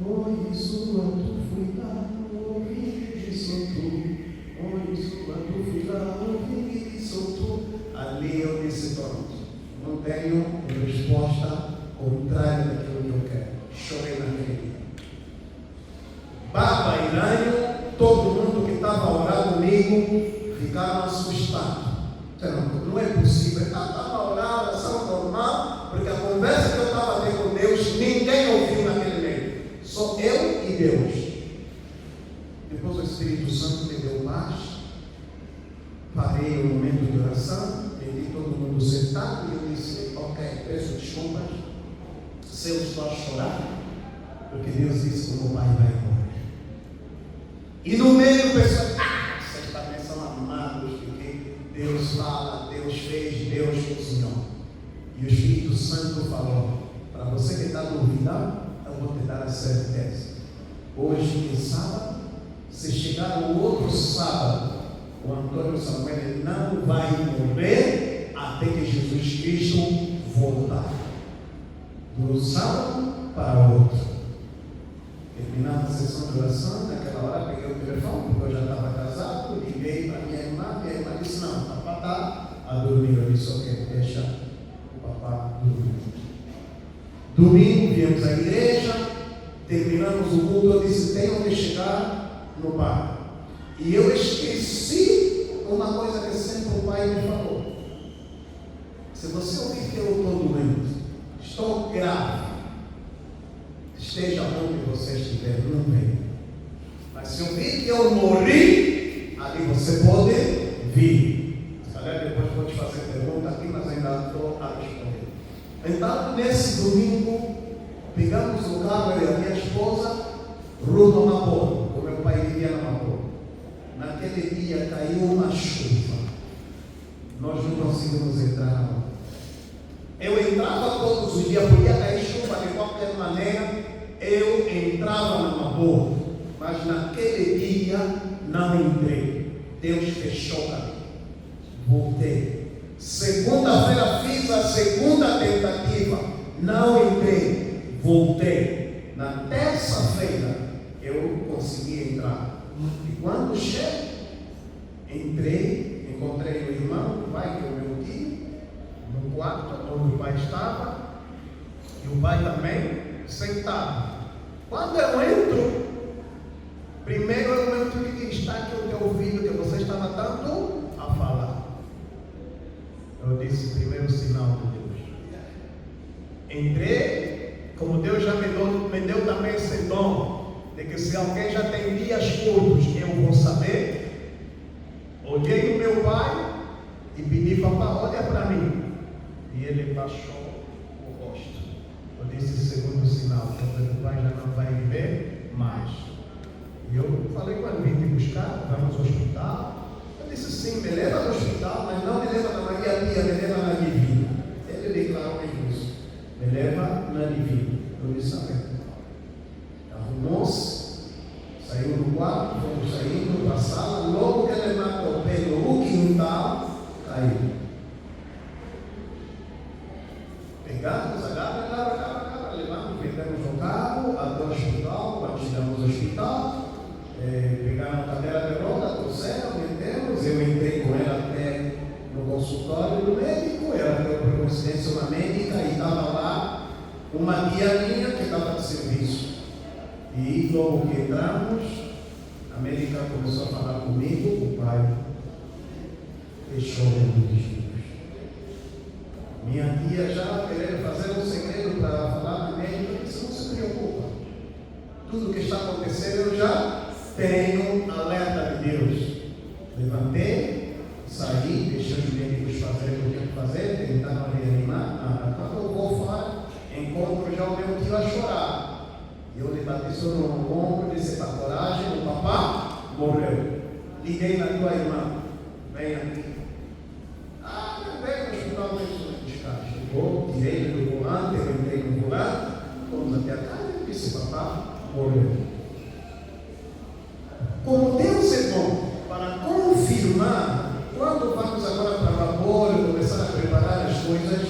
Oi, sua tu fui lá, ouvi isso tu. Oi, sua tu fui lá, ouvi isso tu. Ali eu disse: pronto, não tenho resposta contrária daquilo que eu quero. Chorei naquele dia. Baba e Rânio, todo mundo que estava a orar comigo, ficaram assustados. Não é possível. Estava a orar, oração normal, porque a conversa que eu estava a ter com Deus, ninguém ouviu naquele meio. Só eu e Deus. Depois o Espírito Santo me deu paz. Parei o momento de oração, pedi todo mundo sentado e eu disse, ok, peço desculpas se eu estou a chorar, porque Deus disse que o meu pai vai morrer. E no meio o pessoal, vocês também são amados, porque Deus fala, Deus fez, Deus cozinhou. E o Espírito Santo falou, para você que está duvidando, eu vou te dar a certeza. Hoje é sábado, se chegar o outro sábado, o Antônio Samuel não vai morrer até que Jesus Cristo voltar. Do sábado para o outro. Terminando a sessão de oração, naquela hora peguei o telefone, porque eu já estava casado, liguei para minha irmã disse, não, o papá está a dormir. Eu disse, ok, deixa o papá dormir. Domingo, viemos à igreja, terminamos o culto, eu disse, tenho que chegar no pai. E eu esqueci uma coisa que sempre o pai me falou. Se você ouvir que eu estou doente, estou grave, esteja onde você estiver, não venha. Mas se ouvir que eu morri, ali você pode vir. Se calhar depois vou te fazer pergunta aqui, mas ainda estou a responder. Então, nesse domingo, pegamos o carro, eu e a minha esposa, rumo a Mapô. O meu pai vivia na Mapô. Naquele dia caiu uma chuva. Nós não conseguimos entrar na Mapô. Eu entrava todos os dias, podia cair chuva de qualquer maneira, eu entrava na Mapô. Mas naquele dia não entrei. Deus fechou a mim. Voltei. Segunda-feira fiz a segunda tentativa. Não entrei. Voltei. Na terça-feira eu consegui entrar. E quando chego, entrei, encontrei o irmão, o pai que é o meu tio, no quarto onde o pai estava, e o pai também sentado. Quando eu entro, primeiro eu entro e digo, está aqui o teu ouvido que você estava tanto a falar. Eu disse, primeiro sinal de Deus. Entrei, como Deus já me deu também esse dom, de que se alguém já tem dias curtos, eu vou saber. Olhei no meu pai e pedi, papai, olha para mim. E ele baixou o rosto. Eu disse, segundo sinal, que o pai já não vai ver mais. E eu falei, quando vim te buscar, vamos ao hospital. Eu disse, sim, me leva ao hospital, mas não me leva na Maria Pia, me leva na Divina. Ele declarou isso, me leva na Divina. Eu disse, amém. Arrumou-se, saiu do quarto, fomos saindo para a sala, logo que ele matou o pé no quintal, caiu. Pegamos, agarra, levamos, vendemos no carro, até o hospital, quando chegamos ao hospital, pegaram a cadeira de roda, trouxeram, vendemos, eu entrei com ela até no consultório do médico, ela deu por coincidência uma médica e estava lá uma tia minha que estava de serviço. E logo que entramos, a médica começou a falar comigo, o pai fechou os filhos. Minha tia já querendo fazer um segredo para falar com a médica, disse, não se preocupa. Tudo que está acontecendo eu já tenho alerta de Deus. Levantei, saí, deixei os médicos fazerem o que tinham que fazer, tentaram reanimar. Quando eu vou fora, encontro já o meu tio a chorar. E eu lhe bati sobre o ombro e disse, para coragem, o papá morreu. Liguei na tua irmã, vem aqui. Não vem no hospital mesmo buscar. Chegou, tirei ele do volante, eu entrei no volante, fomos até a casa e disse, papá morreu. Como Deus é bom, para confirmar, quando vamos agora para Vapor e começar a preparar as coisas,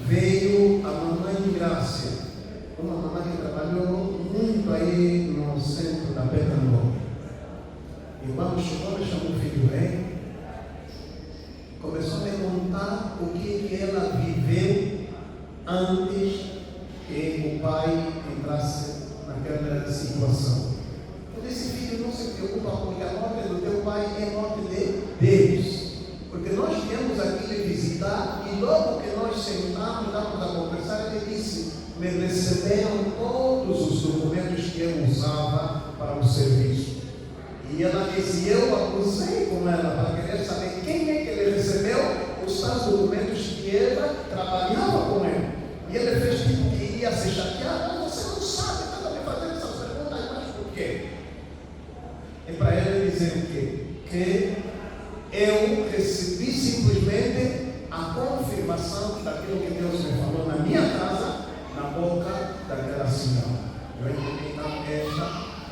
veio a mamãe de Graça, uma mamãe que trabalhou muito aí no centro da Pedra Nova. E quando chegou, me chamou o filho bem, começou a me contar o que ela viveu antes que o pai entrasse naquela situação. Eu disse, filho, não se preocupa, porque a morte do teu pai é morte de Deus. sentar, e logo que nós sentamos, estamos a conversar, ele disse: me receberam todos os documentos que eu usava para o serviço. E ela disse: eu abusei com ela para querer saber quem é que ele recebeu os tais documentos que ela trabalhava com ele. E ele fez tipo que iria se chatear. Mas você não sabe, está me fazendo essas perguntas, mas por quê? É para ele dizer o quê? Que eu recebi simplesmente a confirmação daquilo que Deus me falou na minha casa, na boca daquela senhora. Eu entendi, então esta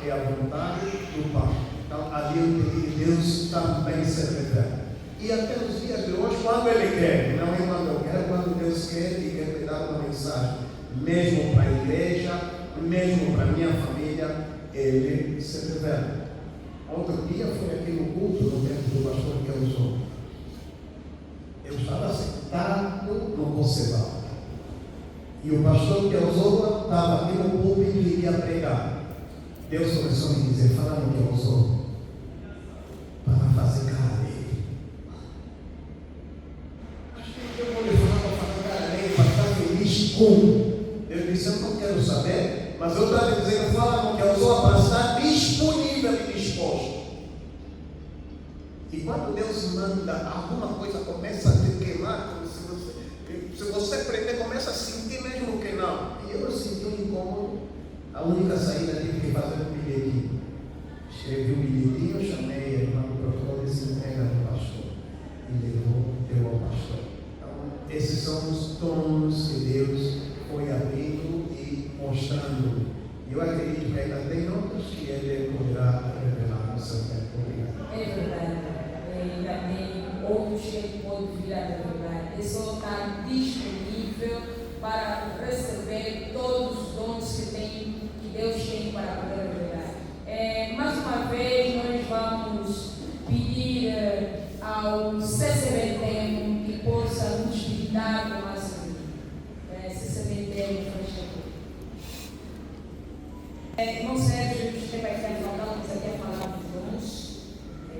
é a vontade do Pai. Então ali eu entendi que Deus também se revela. E até os dias de hoje, quando Ele quer, não é quando eu quero, quando Deus quer e quer me dar uma mensagem, mesmo para a igreja, mesmo para a minha família, Ele se revela. Outro dia foi aqui no culto, no tempo do pastor Kelson. Eu estava sentado no Conceval. E o pastor Kelson estava aqui no púlpito e ia pregar. Deus começou a me dizer: fala no Kelson, para fazer cara dele. Acho que eu vou levar para fazer cara dele, para estar feliz com. Eu disse: eu não quero saber, mas eu estava dizendo: fala no Kelson para estar disponível e disposto. E quando Deus manda, alguma coisa começa a te queimar, como se você prender, começa a sentir mesmo que não. E eu senti um incômodo. A única saída tive que fazer um bilhetinho. Escrevi um bilhetinho, chamei a irmã do protocolo e disse: entrega ao pastor. E deu ao pastor. Então, esses são os tons que Deus foi abrindo e mostrando. Eu acredito que ainda tem outros que Ele poderá revelar no seu tempo. Obrigado. É verdade. Ainda tem outros que Ele pode vir a revelar. Ele só está disponível para receber todos os dons que Deus tem para poder revelar. Mais uma vez, nós vamos pedir ao CCBT que possa nos brindar com a saúde. CCBT, por favor. Irmão Sérgio, você vai estar falando, você quer falar dos dons?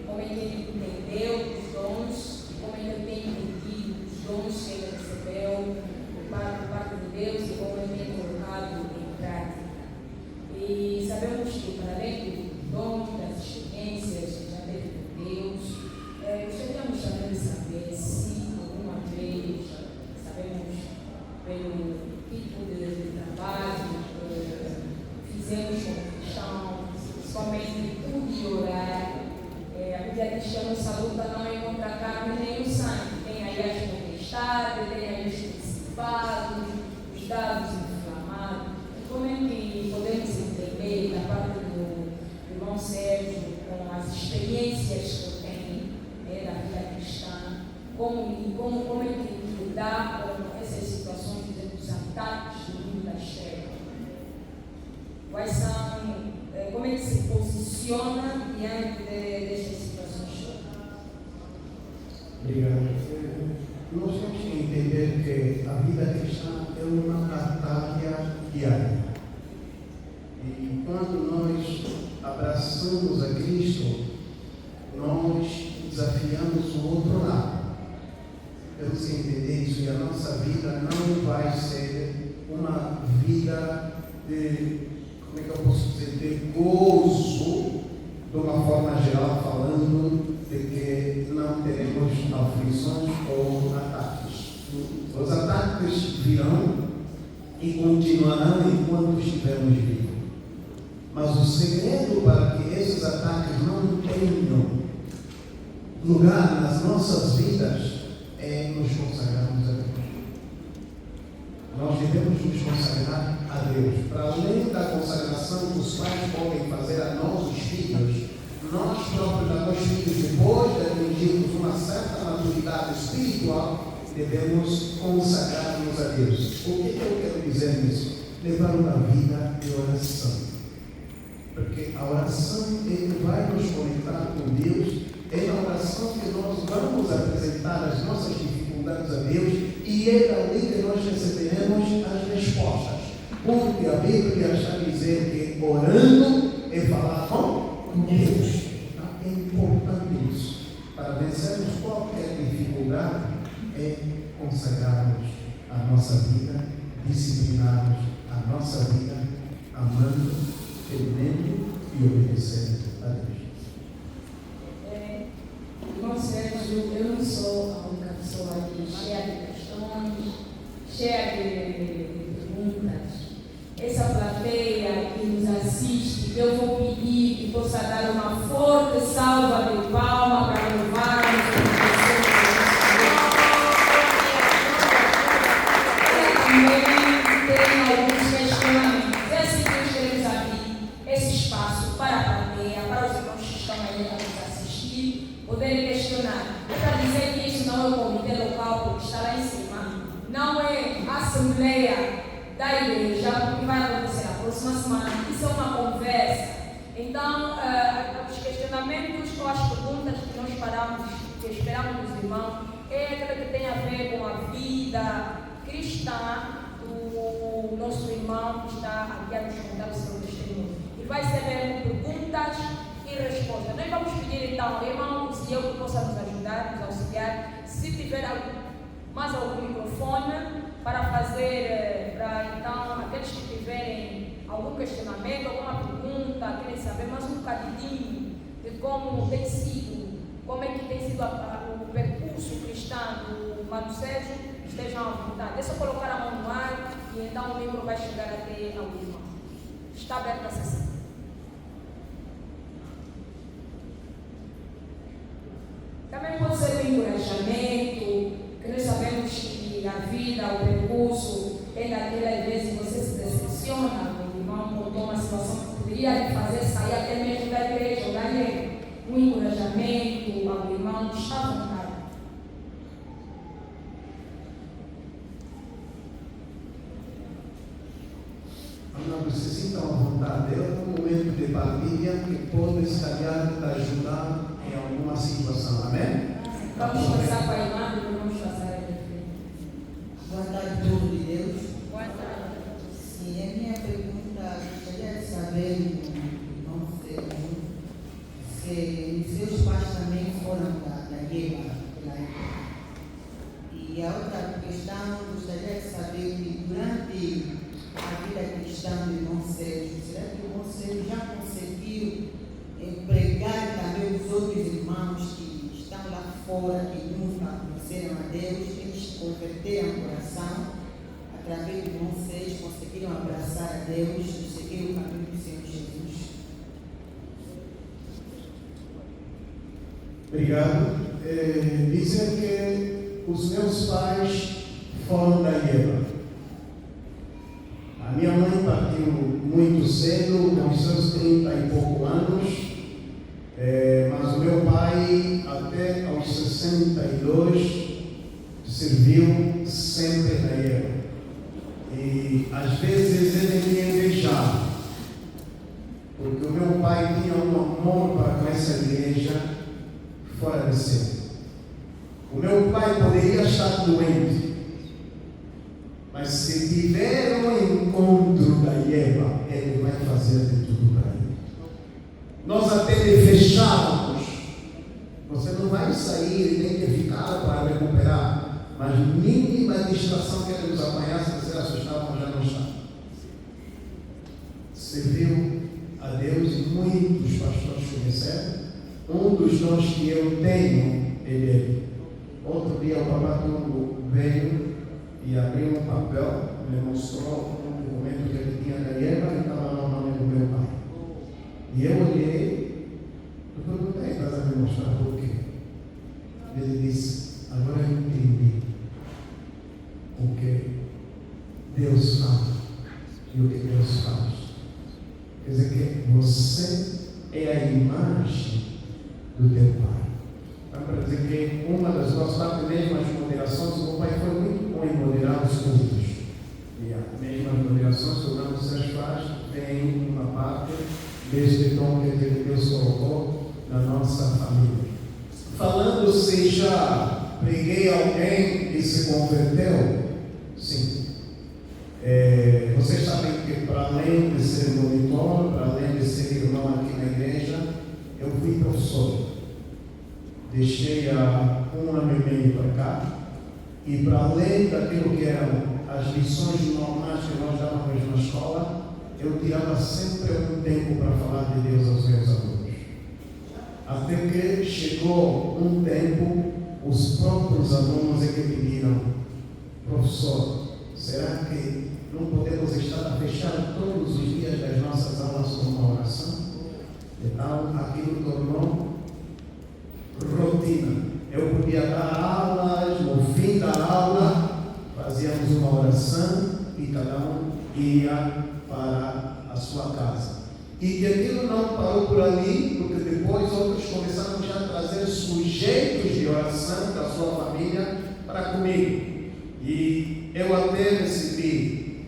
Como é que ele entendeu os dons? Como é que ele tem entendido os dons que ele recebeu por parte de Deus e como ele tem colocado em prática? E sabemos que, para além do dom, das experiências que já teve com Deus, gostaríamos também de saber se alguma vez, sabemos pelo tipo de trabalho, fizemos com cristão, somente por orar. A Bíblia diz que a nossa luta não é contra a carne nem o sangue. Tem aí as tempestades, tem aí os principados, os dados inflamados. E como é que podemos entender da parte do irmão Sérgio, com as experiências que ele tem da vida cristã, como é que lidar com essas situações dos ataques do mundo das trevas? Quais são, como é que se posiciona diante destas situações? Obrigado. Nós temos que entender que a vida cristã é uma batalha diária. E quando nós abraçamos a Cristo, nós desafiamos o outro lado. Temos que entender isso, e a nossa vida não vai ser uma vida de, como é que eu posso dizer, de gozo, de uma forma geral, falando de que não teremos aflições ou ataques. Os ataques virão e continuarão enquanto estivermos vivos. Mas o segredo para que esses ataques não tenham lugar nas nossas vidas é nos consagrarmos a Deus. Nós devemos nos consagrar a Deus. Para além da consagração que os pais podem fazer a nós, os filhos, nós próprios, a nós filhos, depois de atingirmos uma certa maturidade espiritual, devemos consagrar-nos a Deus. O que eu quero dizer nisso? Levar uma vida de oração. Porque a oração ele vai nos conectar com Deus. É na oração que nós vamos apresentar as nossas dificuldades a Deus e é ali que nós receberemos as respostas. Porque a Bíblia está a dizer que orando é falar com Deus. É importante isso. Para vencermos qualquer dificuldade, é consagrarmos a nossa vida, disciplinarmos a nossa vida, amando, temendo e obedecendo a Deus. Irmão Sérgio, eu não sou a única pessoa aqui cheia de questões, cheia de perguntas. Essa plateia que nos assiste, eu vou pedir que possa dar uma forte salva de palmas para louvarmos a pessoa também tem alguns questionamentos. É assim que nós queremos abrir esse espaço para a plateia, para os irmãos que estão aí a nos assistir, poderem questionar. É para dizer que isso não é o comitê local, porque está lá em cima, não é a assembleia da igreja, porque vai acontecer na próxima semana. Isso é uma conversa. Então, os questionamentos ou as perguntas que nós que esperamos dos irmãos, é aquela que tem a ver com a vida cristã do nosso irmão que está aqui a nos contar o seu testemunho. E vai ser perguntas e respostas. Nós vamos pedir então, irmão, se eu que possa nos ajudar, nos auxiliar, se tiver mais algum microfone para fazer, para então aqueles que tiverem algum questionamento, alguma pergunta, querem saber mais um bocadinho de como tem sido, como é que tem sido o percurso cristão do Mano Sérgio, estejam à vontade. Deixa eu colocar a mão no ar e então o micro vai chegar até ao irmão. Está aberta a sessão. Também pode ser um encorajamento, que nós sabemos que a vida, o percurso, é daquela vez que você se decepciona, o irmão contou uma situação que poderia lhe fazer sair até mesmo da igreja, daí um encorajamento ao irmão, está à vontade. Amados, se sintam à vontade, é um momento de partilha que pode, se calhar, te ajudar em alguma situação, amém? Vamos passar para a irmã e vamos passar a ele. Boa tarde, povo de Deus. Boa tarde. Sim, a minha pergunta, gostaria de saber, irmão Sérgio, se seus pais também foram da guerra pela época. E a outra questão, gostaria de saber que durante a vida cristã do irmão Sérgio, será que o irmão Sérgio já conseguiu pregar também os outros irmãos que estão lá fora, que nunca conheceram a Deus, eles converteram o coração, através do irmão Sérgio, conseguiram abraçar a Deus e seguir o caminho do Senhor Jesus? Obrigado. Dizem que os meus pais foram da guerra. A minha mãe partiu muito cedo, com seus 30 e pouco anos, mas o meu pai, até aos 62, serviu sempre na guerra. E às vezes ele me invejava, porque o meu pai tinha um amor para com essa igreja fora de si. O meu pai poderia estar doente, mas se tiver um encontro da Eva, ele vai fazer de tudo para ele. Nós até lhe fechávamos. Você não vai sair e tem que ficar para recuperar. Mas mínima distração que ele nos apanhasse, você assustava, já não está. Serviu a Deus e muitos pastores conheceram. Um dos dons que eu tenho é dele. Outro dia o Papa Tungo veio e abriu um papel, me mostrou um documento que ele tinha da Eva e estava no nome do meu pai. E eu olhei, eu perguntei para me mostrar por quê. Ele disse, agora eu entendi o que Deus faz e o que Deus faz. Quer dizer que você é a imagem do teu pai. Para dizer que uma das nossas mesmas moderações, o meu pai foi muito bom em moderar os cultos. E as mesmas moderações que o Irmão Sérgio faz, tem uma parte deste dom que Deus colocou na nossa família. Falando se já preguei alguém e se converteu, sim. Vocês sabem que para além de ser monitor, para além de ser irmão aqui na igreja, eu fui professor. Deixei há 1 ano e meio para cá E para além daquilo que eram as lições normais que nós dávamos na escola, eu tirava sempre um tempo para falar de Deus aos meus alunos. Até que chegou um tempo, os próprios alunos é que pediram: professor, será que não podemos estar a fechar todos os dias das nossas aulas com uma oração? Então, aquilo tornou rotina. Eu podia dar aulas, no fim da aula, fazíamos uma oração e cada um ia para a sua casa. E que aquilo não parou por ali, porque depois outros começaram já a trazer sujeitos de oração da sua família para comigo. E eu até recebi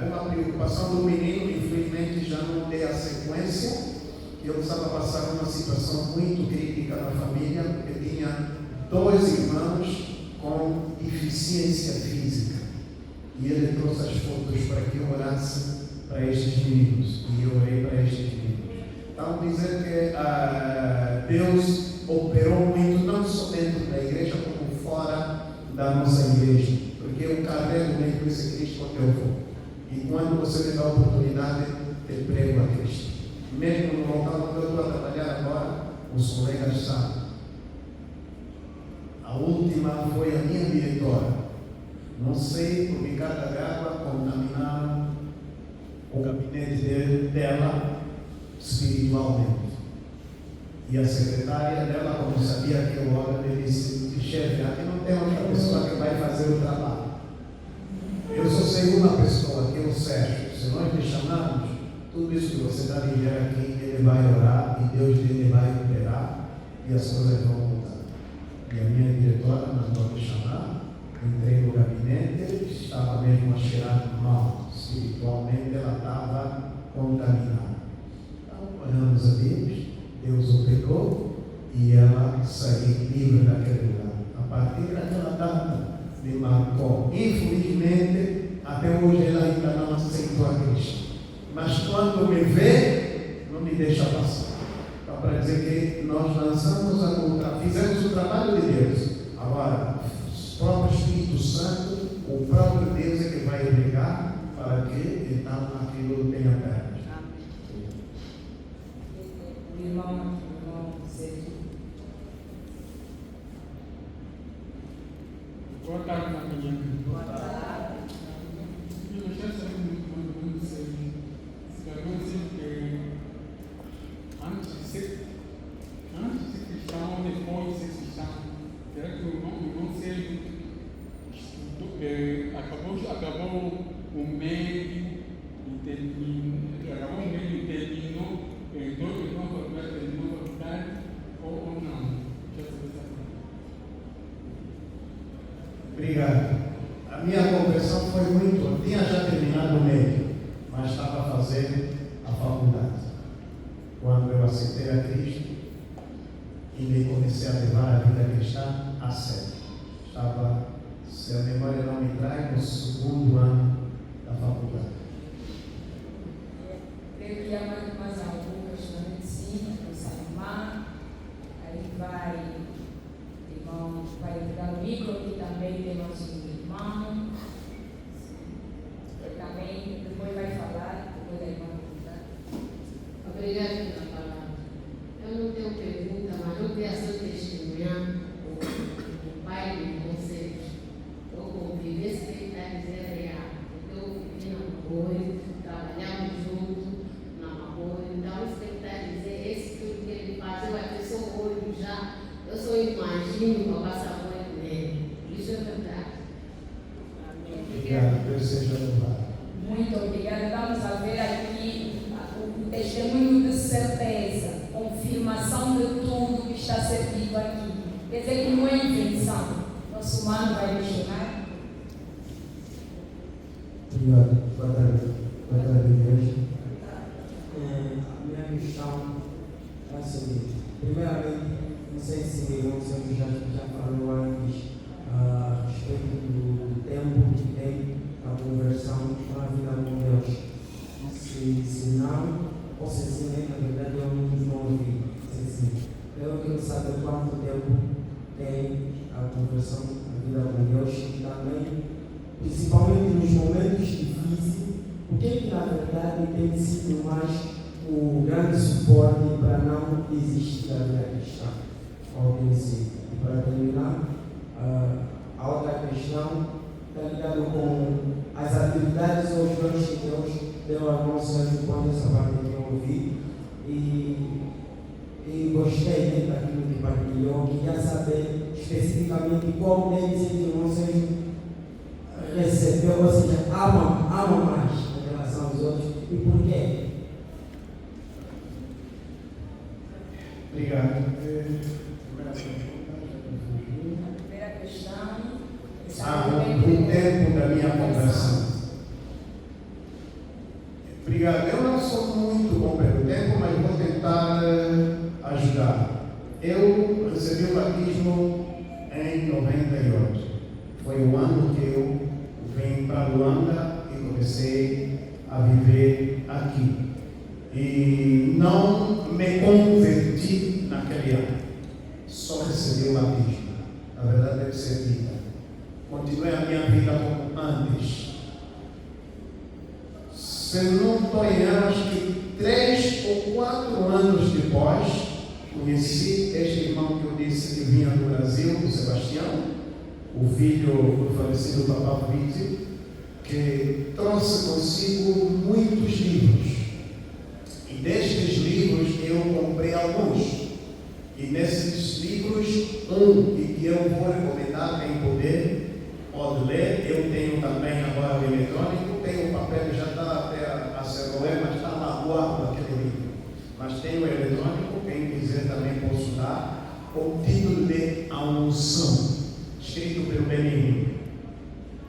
uma preocupação do menino, infelizmente já não dei a sequência. Eu estava passando uma situação muito crítica na família, porque tinha 2 irmãos com deficiência física. E ele trouxe as fotos para que eu orasse para estes meninos. E eu orei para estes meninos. Então, dizer que Deus operou muito, não só dentro da igreja, como fora da nossa igreja. Porque eu carrego dentro desse Cristo onde eu vou. E quando você me dá a oportunidade, eu prego a Cristo. Mesmo no local onde eu estou a trabalhar agora, os colegas sabem. A última foi a minha diretora. Não sei por que cada água contaminaram o gabinete dela espiritualmente. E a secretária dela, como sabia que eu oro, me disse: chefe, aqui não tem outra pessoa que vai fazer o trabalho. Eu só sei uma pessoa, que é o Sérgio. Se nós me chamarmos, tudo isso que você está dizendo aqui, ele vai orar e Deus dele vai operar e as coisas vão mudar. E a minha diretora mandou me chamar, entrei no gabinete, estava mesmo a cheirar mal. Espiritualmente ela estava contaminada. Então, oramos a Deus, Deus o pegou e ela saiu livre daquele lugar. A partir daquela data, me marcou. Infelizmente, até hoje ela ainda não aceitou a Cristo. Mas quando me vê, não me deixa passar. Então, para dizer que nós lançamos fizemos o trabalho de Deus. Agora, o próprio Espírito Santo, o próprio Deus é que vai brigar para que então aquilo tenha pernas. O irmão Sérgio. Boa tarde, Maria. Boa tarde. Eu gostaria de saber muito Sérgio. Quero dizer que antes de ser cristão, depois de ser cristão, será que o irmão Sérgio acabou o meio interino em dois irmãos faculdade ou não? Obrigado. A minha conversão foi muito. Eu tinha já terminado o médio, mas estava a fazer a faculdade. Quando eu aceitei a Cristo e me comecei a levar a vida cristã a sério. Estava, se a memória não me trai, no 2º ano da faculdade. Eu queria mais algumas na medicina, no Saimar. Aí vai entregar o micro, que também tem nosso irmão. Ele também depois vai falar, depois da irmã contar. Obrigada pela palavra. Eu não tenho pergunta, mas eu queria só testemunhar o pai do irmão Sérgio. Eu convivência que ele está dizendo é real. Eu vivi na Maboio, trabalhamos juntos na Maboio. Então, isso que ele está dizendo, esse tudo que ele faz, eu até sou olho já. Eu só imagino para passar a mãe com ele. Isso é verdade. Obrigado, Deus seja louvado. Muito obrigada. Vamos a ver aqui o testemunho de certeza, confirmação de tudo que está servido aqui. Quer dizer que não é invenção. Nosso humano vai questionar. Obrigado. Boa tarde, igreja. A minha questão é a seguinte. Primeiramente, não sei se o irmão já falou antes a respeito do tempo que tem a conversão para a vida com Deus. Se não, ou se sim, na verdade eu não ouvi. Eu quero saber quanto tempo tem a conversão, a vida com Deus e também, principalmente nos momentos difíceis, o que na verdade tem sido mais o grande suporte para não desistir da vida cristã? Qual tem sido? E para terminar, a outra questão está ligada com as atividades ou os dons que Deus deu a nós, depois dessa parte que eu ouvi. E gostei daquilo que partilhou. Queria saber especificamente qual deles é que vocês recebeu, ou seja, ama mais em relação aos outros e por quê? Obrigado. Primeira questão. O tempo da minha conversão. Obrigado. Eu não sou muito bom pelo tempo, mas vou tentar ajudar. Eu recebi o batismo em 98. Foi o ano que eu vim para Luanda e comecei a viver aqui. E não me converti naquele ano. Só recebi o batismo. A verdade deve ser dita. Continuei a minha vida como antes. Se não estou errado, acho que 3 ou 4 anos depois, conheci este irmão que eu disse que vinha do Brasil, o Sebastião, o filho do falecido Papa Vite, que trouxe consigo muitos livros. E destes livros eu comprei alguns. E nesses livros, um que eu vou recomendar quem puder, pode ler. Eu tenho também agora o eletrônico, tenho o papel que já está até a celular, mas está lá guardado aquele livro. Mas tenho o eletrônico, quem quiser também posso dar, o título de A Unção, escrito pelo Benigno.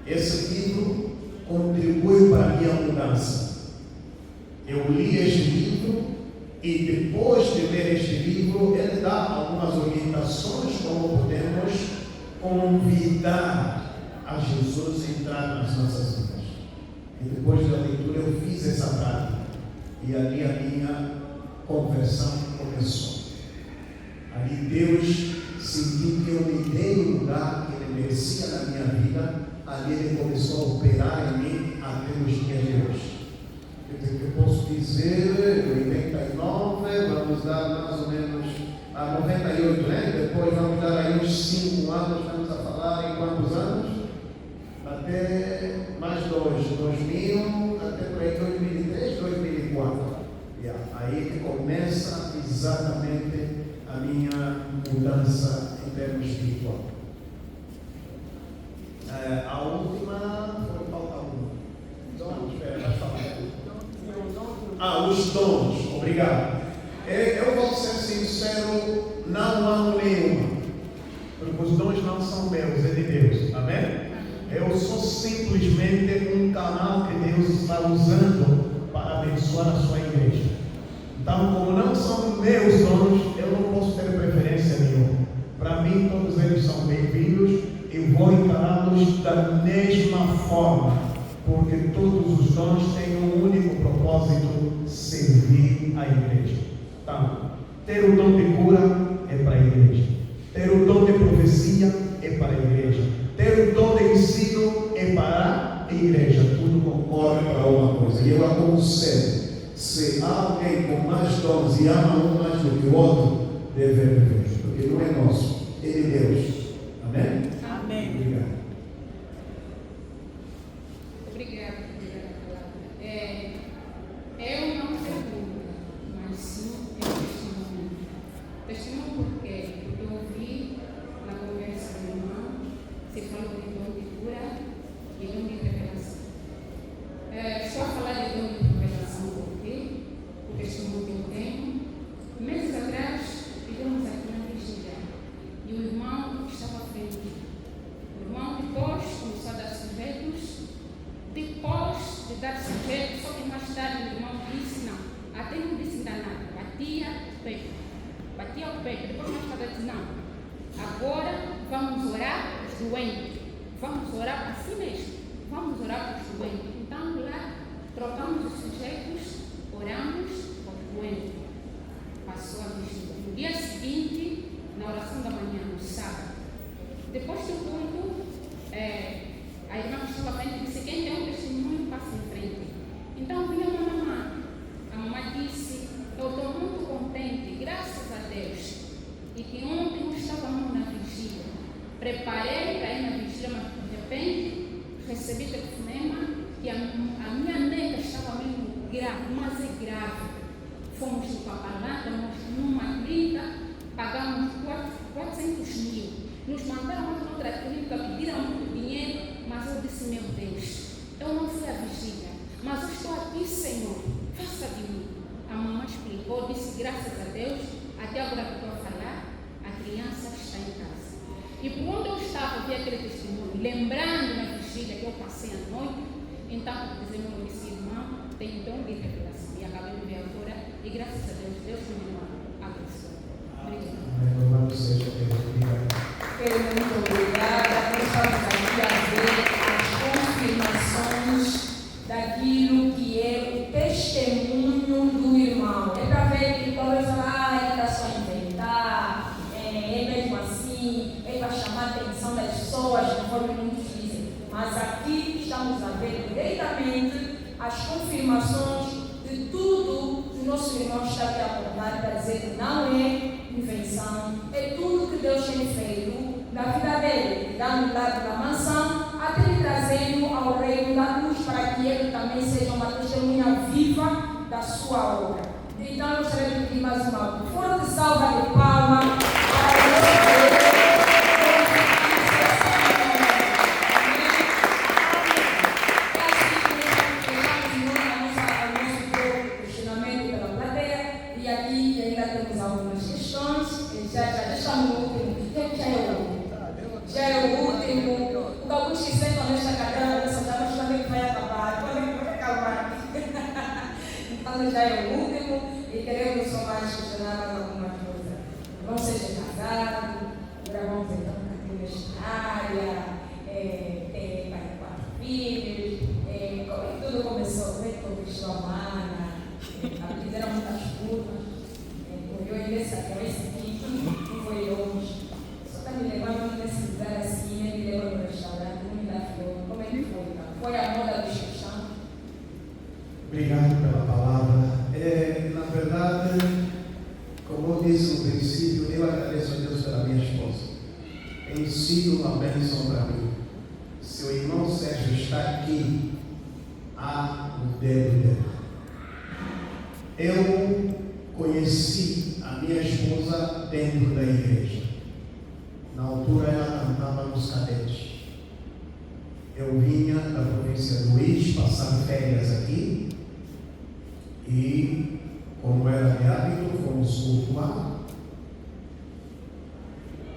Esse livro contribuiu para a minha mudança. Eu li este livro e depois de ler este livro, ele dá algumas orientações como podemos convidar a Jesus entrar nas nossas vidas. E depois da leitura eu fiz essa prática. E ali a minha conversão começou. Ali Deus sentiu que eu me dei o lugar que Ele merecia na minha vida. Ali Ele começou a operar em mim até os dias de hoje. Eu posso dizer, 89, vamos dar mais ou menos a 98, né? Depois vamos dar aí uns 5 anos, vamos a falar em quantos anos? Até mais 2000, até por aí 2003, 2004. Aí que começa exatamente a minha mudança em termos espiritual. A última foi falta uma. Espera, vai falar. Os dons, obrigado. Eu vou ser sincero, não amo nenhuma. Porque os dons não são meus, é de Deus. Amém? Eu sou simplesmente um canal que Deus está usando para abençoar a sua igreja. Então, como não são meus dons, eu não posso ter preferência nenhuma. Para mim, todos eles são bem-vindos e vou encará-los da mesma forma, porque todos os dons têm um único propósito: servir a igreja. Então, ter o dom de cura é para a igreja. Ter o dom de profecia é para a igreja. Ter o dom de ensino é para a igreja. Tudo concorre para uma coisa. E eu aconselho, se há alguém com mais dons e ama um mais do que o outro, deve viver, porque não é nosso, é de Deus. Amém? Amém. Obrigado. Obrigada pela palavra. Eu não pergunto, mas sim é testemunho. Testemunho por quê? Porque eu ouvi na conversa do irmão, você falou de dom de cura e dom de revelação. Só falar de dom de revelação por quê? O testemunho que eu tenho. Meses atrás, tivemos aqui na vigília e o irmão estava à frente. O irmão depois começou a dar sujeitos. Depois de dar sujeito, só que mais tarde o irmão disse não. Até não disse ainda nada. Batia o peito. Depois mais tarde disse não. Agora vamos orar os doentes. Vamos orar para si mesmo. Vamos orar para os doentes. Então lá trocamos os sujeitos, oramos para o doente. Passou a vigília. No dia seguinte, na oração da manhã, no sábado, Depois do culto, a irmã que estava à frente disse: quem tem um testemunho, passa em frente. Então vinha uma mamã. A mamãe disse: eu estou muito contente, graças a Deus, e que ontem não estávamos na vigília. Preparei para ir na vigília, mas de repente recebi telefonema que a minha nega estava mesmo grave, mas é grave. Fomos no Papalá, numa clínica, pagamos 400 mil. Nos mandaram para outra clínica, pediram muito dinheiro, mas eu disse: meu Deus, eu não fui à vigília, mas eu estou aqui, Senhor, faça de mim. A mamãe explicou, disse: graças a Deus, até agora que estou a falar, a criança está em casa. E por onde eu estava, vi aquele testemunho, lembrando na vigília que eu passei a noite, então, dizendo: eu disse, irmã, tem dom de revelação. E acabei de ver agora, e graças a Deus, Deus me abençoou. Obrigada. Louvado seja Deus. Obrigado. Muito obrigada. Nós estamos aqui a ver as confirmações daquilo que é o testemunho do irmão. É para ver que talvez ele está só a inventar, é mesmo assim, é para chamar a atenção das pessoas, conforme muitos dizem. Mas aqui estamos a ver diretamente as confirmações de tudo que o nosso irmão está aqui a contar, para dizer que não é invenção, é tudo que Deus tem feito na vida dele, dando lado da mansão, até lhe trazendo ao reino da luz, para que ele também seja uma testemunha viva da sua obra. Então eu gostaria de pedir mais uma forte salva de palmas para o nosso Deus. E aqui ainda temos algumas questões. Já estamos no último. Já é o último. Porque alguns que sentam nesta cadeira pensam: mas quando é que vai acabar? Quando é que vai acabar? Então já é o último e queremos só mais questionar mais alguma coisa. Não seja casado, agora vamos entrar um pouquinho nesta área, tem pai de 4 filhos, como é que tudo começou? Como é que conquistou a mana? Fizeram muitas curvas, correu nessa cabeça aqui, não foi longe. Só está me levando nesse lugar assim, me levou no restaurante, não me dá flor. Como é que foi? Foi a moda do chão? Obrigado pela palavra. Na verdade, como eu disse no princípio, eu agradeço a Deus pela minha esposa. Tem sido uma bênção para mim. Se o irmão Sérgio está aqui, há o dedo dele. Eu conheci a minha esposa dentro da igreja. Na altura ela cantava nos cadetes. Eu vinha da província do Luís, passar férias aqui, e como era de hábito, fomos cultuar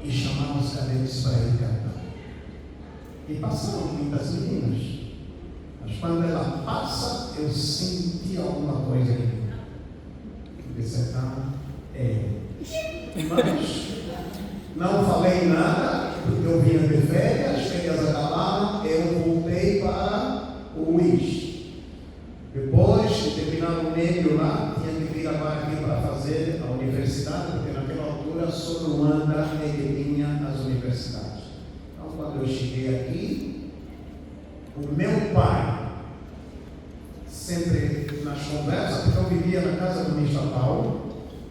e chamamos os cadetes para ir cantar. E passaram muitas meninas, mas quando ela passa, eu senti alguma coisa em mim. Disse: mas não falei nada, porque eu vinha de férias, as férias acabaram, eu voltei para o Luís. Depois de terminar o meio lá, tinha que vir agora aqui para fazer a universidade, porque naquela altura só Luanda é que tinha as universidades. Então, quando eu cheguei aqui, o meu pai, sempre nas conversas, porque eu vivia na casa do Mr. Paulo,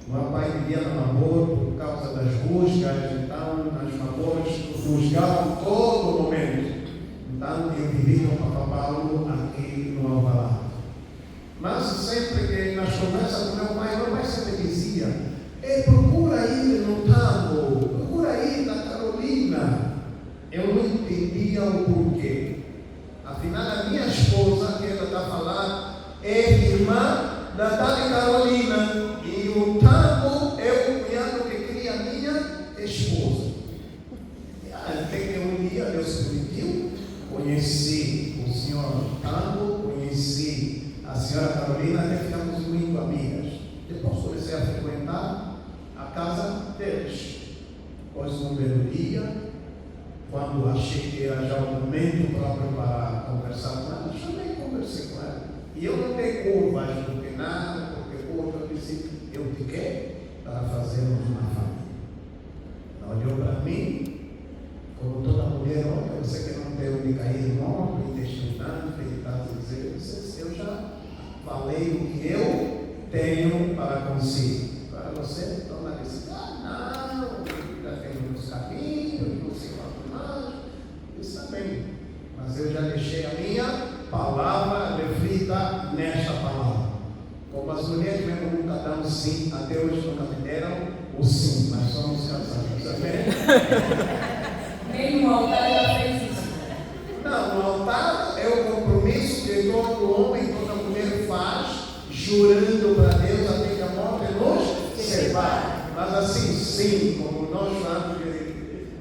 meu pai vivia no namoro por causa das rusgas, então nas namoros rusgavam todo momento. Então eu vivi com o Papa Paulo aqui no Alvalade. Mas sempre que nas conversas com meu pai sempre dizia: procura ir no tango, procura ir na Carolina. Eu não entendia o porquê. Afinal, a minha esposa, que ela está falando, é irmã da Dani Carolina. E o tango é o cunhado que cria a minha esposa. Até que um dia Deus permitiu, conheci o senhor tango, conheci a senhora Carolina, até ficamos muito amigas. Depois comecei a frequentar a casa deles. Depois, um belo dia, quando achei que era já o momento próprio para conversar com ela, chamei e conversei com ela. E eu não dei curvas, não dei nada, porque eu disse: eu te quero para fazermos uma família. Ela olhou para mim, como sim. Para você toma a decisão, não, já tem muitos caminhos, não sei quanto mais. Isso também. Mas eu já deixei a minha palavra reflita nesta palavra. Como as mulheres mesmo nunca dão sim, até hoje nunca me deram o sim, mas somos casados, amém? Nem no altar ela fez isso. Não, no altar é o compromisso que todo homem, toda mulher faz, jurando para Deus até que a morte nos separe. Mas assim, sim, como nós falamos,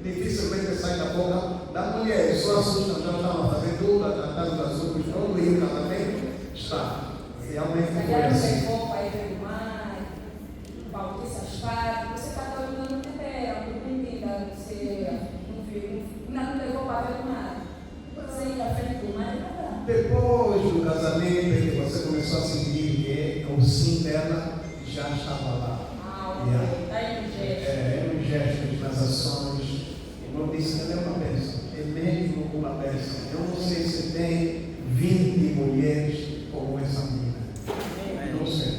dificilmente sai da boca da mulher. Só assustam, já estavam a fazer tudo, a tratar dos assuntos todos e o casamento está. Realmente foi Agora você assim. for para ir mar, Bautista Asfalto, você está tornando terra, não entenda, você não viu, não levou para ver o mar. Você ir à frente do mar e nada. Depois do casamento, que você começou a sentir que o sim dela já estava lá. Ok, está aí no gesto. É um gesto de transações. Como eu disse, ela é uma bênção. É mesmo uma bênção. Eu não sei se tem 20 mulheres como essa menina. Não sei.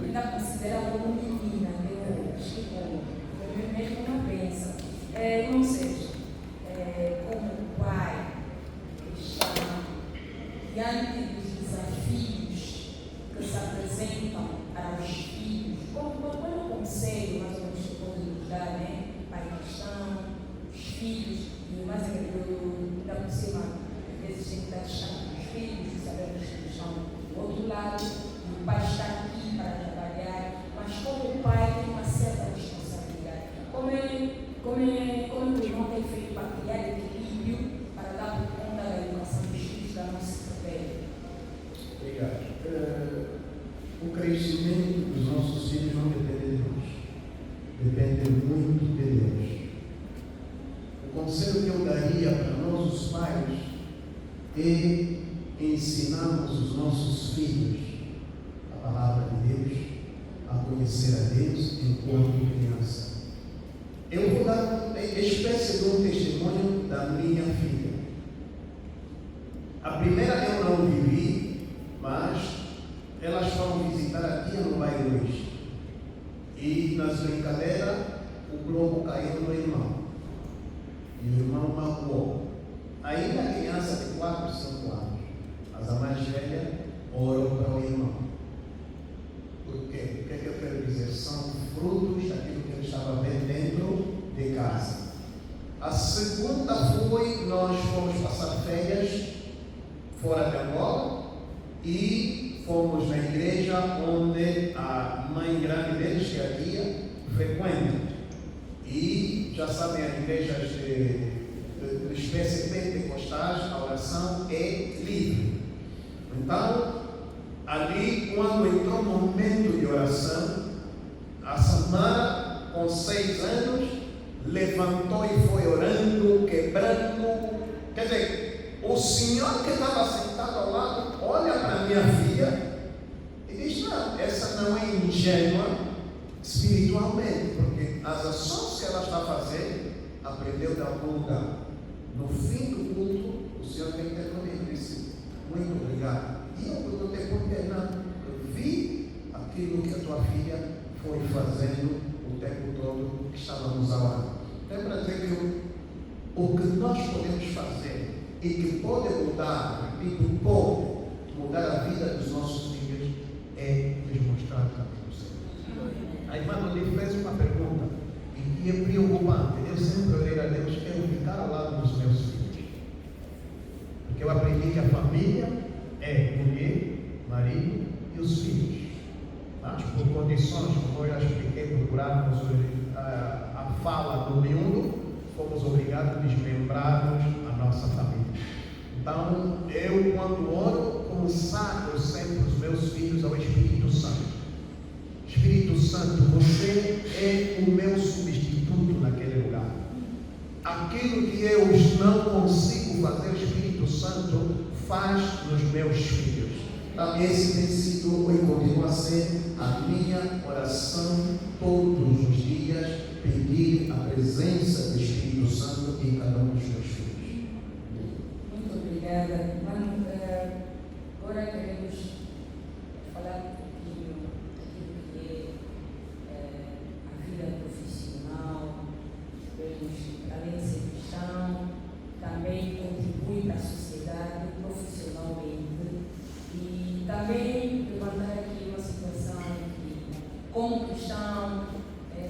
Ainda considera como menina, eu mesmo uma bênção. Não sei, como pai, está diante dos desafios que se apresentam para os filhos, qual é o conselho, mais ou menos, que pode nos dar, né? Para a questão, os filhos, e mais ainda por cima, às vezes tem que dar destaque dos filhos, e sabemos que estão do outro lado, e o pai está aqui para trabalhar, mas como o pai tem uma certa responsabilidade. Como o irmão tem feito para criar equilíbrio, para dar por conta da educação dos filhos da nossa família? Obrigado. O crescimento dos nossos filhos não depende de nós. Depende muito de Deus. O conselho que eu daria para nós, os pais, é ensinarmos os nossos filhos a palavra de Deus, a conhecer a Deus enquanto criança. Eu vou dar uma espécie de um testemunho da minha filha. A primeira eu não vivi, mas elas foram visitar a tia no bairro hoje. E nas brincadeiras, o globo caiu no irmão. E o irmão magoou. Ainda a criança de 4, 5 anos, mas a mais velha orou para o irmão. Por quê? O que é que eu quero dizer? São frutos daquilo que ele estava vendo dentro de casa. A segunda foi, nós fomos passar férias fora de Angola e fomos na igreja onde a mãe grande deles, que é a tia, frequenta. E já sabem, as igrejas de espécie pentecostais, a oração é livre. Então, ali, quando entrou no momento de oração, a Samara, com 6 anos, levantou e foi orando, quebrando. Quer dizer, o senhor que estava sentado ao lado olha para a minha filha e diz: não, essa não é ingênua espiritualmente, porque as ações que ela está fazendo aprendeu de algum lugar. No fim do culto, o senhor tem que ter comigo. Disse: muito obrigado. E eu perguntei por que não? Eu vi aquilo que a tua filha foi fazendo o tempo todo que estávamos a orar. É para dizer que o que nós podemos fazer e que pode mudar, repito, pode mudar a vida dos nossos filhos é lhes mostrar o caminho do Senhor. A irmã Rodrigo fez uma pergunta e é preocupante. Eu sempre orei a Deus, quero ficar ao lado dos meus filhos. Porque eu aprendi que a família é mulher, marido e os filhos. Mas por condições, como eu já expliquei, procurarmos a fala do miúdo, fomos obrigados a desmembrarmos a nossa família. Então, eu quando oro, consagro sempre os meus filhos ao Espírito Santo. Espírito Santo, você é o meu substituto naquele lugar. Aquilo que eu não consigo fazer, o Espírito Santo faz nos meus filhos. Então, esse tem sido e continua a ser a minha oração todos os dias, pedir a presença do Espírito Santo em cada um dos meus filhos. Muito obrigada. Agora queremos falar um pouquinho daquilo que cristão,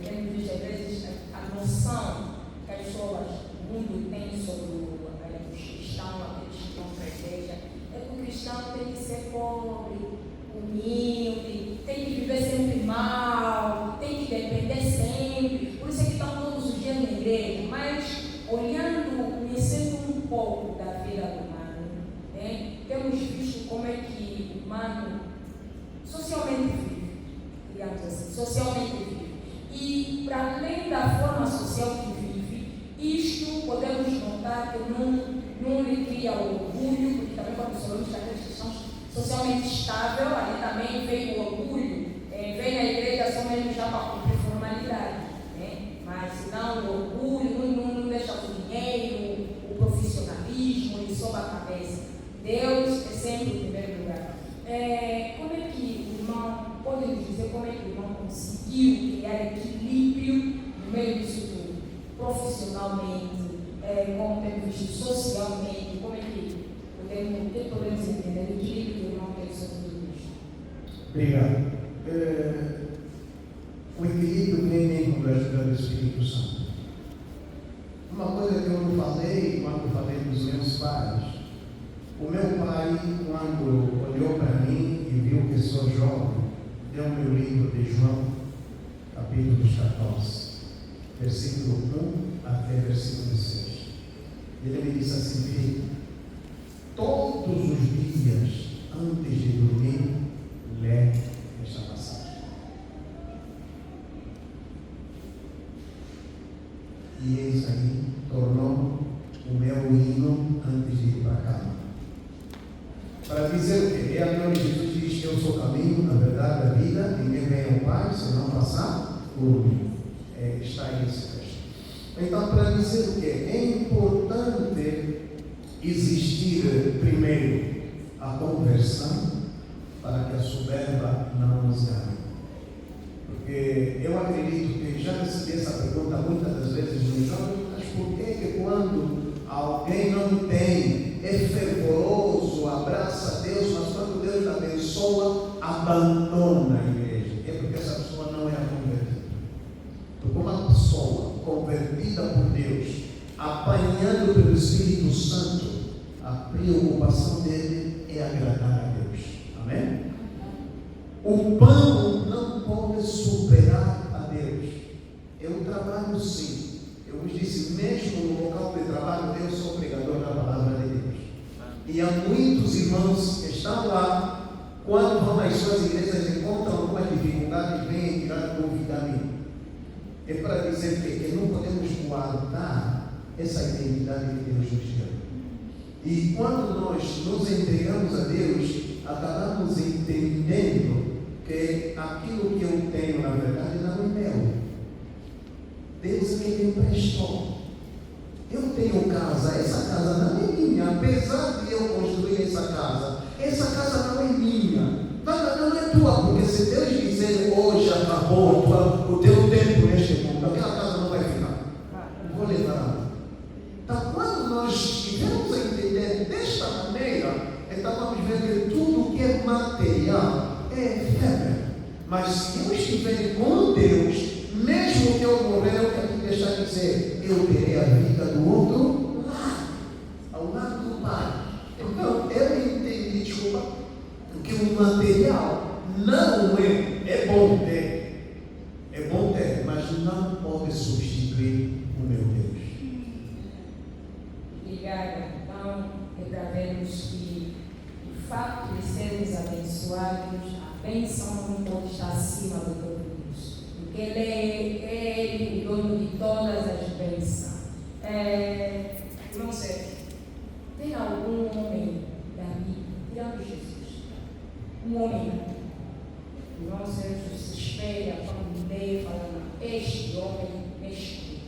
temos visto às vezes a noção que as pessoas, o mundo tem sobre os cristãos, aqueles que vão para a igreja, é que o cristão tem que ser pobre, humilde, tem que viver sempre mal, tem que depender sempre, por isso é que estão todos os dias na igreja, mas olhando, conhecendo um pouco da vida do humano, né? Temos visto como é que o humano socialmente vive, digamos assim, socialmente vive. E para além da forma social que vive, isto podemos notar que não lhe cria orgulho, porque também quando falamos daqueles que são socialmente estável, ali também vem o orgulho, vem na igreja só mesmo já para cumprir formalidade, né? Mas se não o orgulho, não deixa o dinheiro, o profissionalismo, ele sobe a cabeça. Deus é sempre o primeiro lugar. Como é que o irmão, pode nos dizer como é que o irmão conseguiu criar equilíbrio no meio disso tudo? Profissionalmente, como temos visto socialmente, como é que podemos entender o equilíbrio que o irmão tem sobre tudo isso? Obrigado. O equilíbrio vem com a ajuda do Espírito Santo. Uma coisa que eu não falei quando falei dos meus pais, o meu pai, quando olhou para mim e viu que sou jovem, deu meu livro de João, capítulo 14, versículo 1 até versículo 6. Ele me disse assim: filho, todos os dias, antes de dormir, lê esta passagem. E eis aí tornou o meu hino antes de ir para a cama. Para dizer o quê? É a que Jesus diz que eu sou o caminho, a verdade, a vida, ninguém vem ao Pai se não passar por mim. Está aí esse texto. Então, para dizer o quê? É importante existir primeiro a conversão para que a soberba não nos ganhe. Porque eu acredito que já recebi essa pergunta muitas das vezes nos jovens, mas por que quando alguém não tem, é fervoroso, abraça Deus, mas quando Deus abençoa, abandona a igreja? É porque essa pessoa não é convertida. Porque uma pessoa convertida por Deus, apanhando pelo Espírito Santo, a preocupação dele é agradar a Deus. Amém? O pão não pode superar a Deus. Eu trabalho sim. Eu vos disse, mesmo no local de trabalho, eu sou pregador da palavra de Deus. E há muitos irmãos que estão lá, quando vão às suas igrejas, encontram alguma dificuldade e vêm tirar dúvida a mim. É para dizer que não podemos guardar essa identidade que Deus nos deu. E quando nós nos entregamos a Deus, acabamos entendendo que aquilo que eu tenho, na verdade, não é meu. Deus é quem me emprestou. Eu tenho casa, essa casa não é minha, apesar de eu construir essa casa não é minha. Não é tua, porque se Deus dizer hoje acabou o teu tempo neste mundo, aquela casa não vai ficar. Vou levar. Então, quando nós estivermos a entender desta maneira, então vamos ver que tudo que é material é efêmero. Mas se eu estiver com Deus, mesmo que eu morrer, eu quero deixar de dizer, eu terei a vida do outro lado, ao lado do Pai. Então, eu entendi, desculpa, que o material não é bom ter, mas não pode substituir o meu Deus. Obrigada. Então, é para vermos que o fato de sermos abençoados, a bênção não pode estar acima do todo isso. Porque Ele é o dono de todas as bênçãos. Irmão Sérgio, tem algum homem da Bíblia, tirando Jesus, um homem, o irmão Sérgio se espelha quando lê, falando, este homem, este.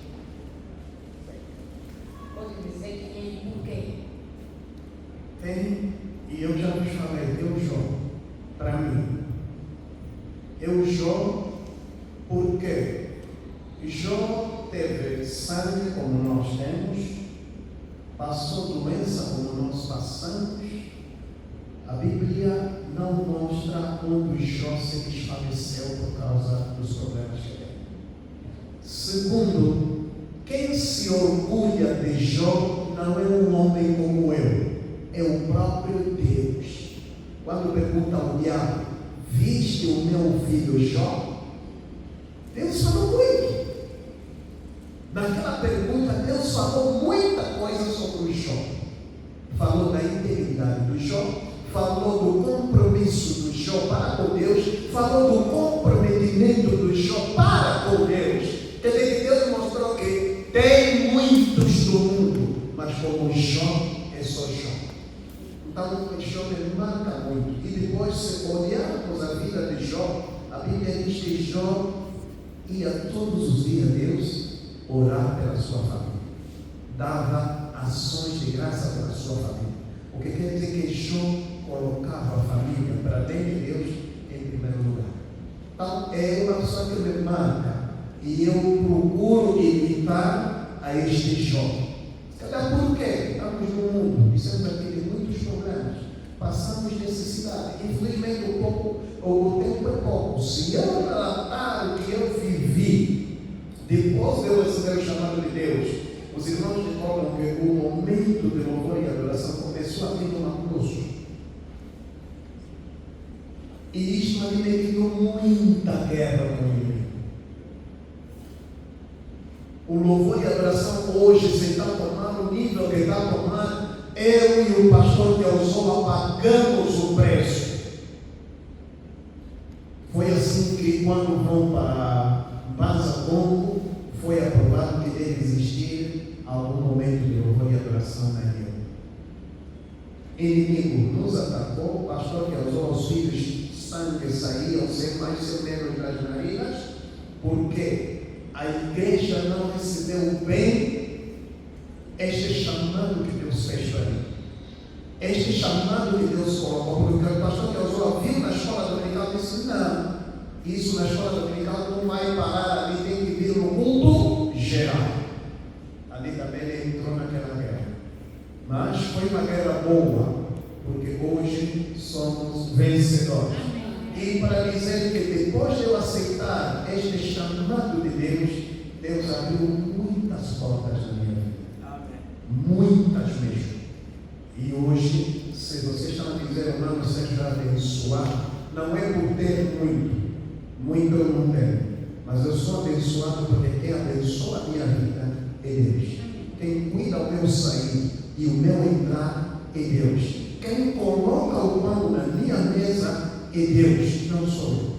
Pode dizer quem e por quê? Tem, e eu já vos falei, eu jogo, para mim. Eu jogo porque Jó teve sangue como nós temos, passou doença como nós passamos, A Bíblia não mostra onde Jó se desfaleceu por causa dos problemas que teve. Segundo, quem se orgulha de Jó não é um homem como eu, é o próprio Deus. Quando pergunta ao diabo, viste o meu filho Jó? Deus falou muito. Naquela pergunta, Deus falou muita coisa sobre o Jó. Falou da integridade do Jó, falou do compromisso do Jó para com Deus, falou do comprometimento do Jó para com Deus. Quer dizer que Deus mostrou que tem muitos do mundo, mas como Jó é só Jó. Então, Jó me marca muito. E depois, se olharmos a vida de Jó, a Bíblia diz que Jó ia todos os dias a Deus orar pela sua família. Dava ações de graça pela sua família. O que quer dizer que Jó colocava a família para dentro de Deus em primeiro lugar. Então, é uma pessoa que me marca e eu procuro imitar a este Jó. Calhar por quê? Estamos no mundo, estamos aqui de muitos problemas, passamos necessidade. Infelizmente o tempo é pouco. Se eu relatar o que eu vivi depois de eu receber o chamado de Deus, os irmãos recordam que o momento de louvor e adoração começou a vir numa cruz. E isto me metido muita guerra com o inimigo. O louvor e adoração hoje se está tomando o nível que está tomando. Eu e o pastor Teosol pagamos o preço. Foi assim que quando vão para Baza Congo, foi aprovado que deve existir algum momento de louvor e adoração na igreja. Inimigo nos atacou, o pastor Teosol, os filhos sangue saíam sem mais sem menos das narinas, porque a igreja não recebeu bem este chamado que Deus fez para mim. Este chamado que Deus colocou, porque o pastor Teosol viu na escola dominical e disse: não, isso na escola dominical não vai parar ali, tem que vir no culto geral. Ali também ele entrou naquela guerra. Mas foi uma guerra boa, porque hoje somos vencedores. E para dizer que depois de eu aceitar este chamado de Deus, Deus abriu muitas portas na minha vida. Amém. Muitas mesmo. E hoje, se vocês estão a dizer, não, seja abençoado, não é por ter muito. Muito eu não tenho. Mas eu sou abençoado porque quem abençoa a minha vida é Deus. Quem cuida o meu sair e o meu entrar é Deus. Quem coloca o pão na minha mesa é Deus, não sou eu.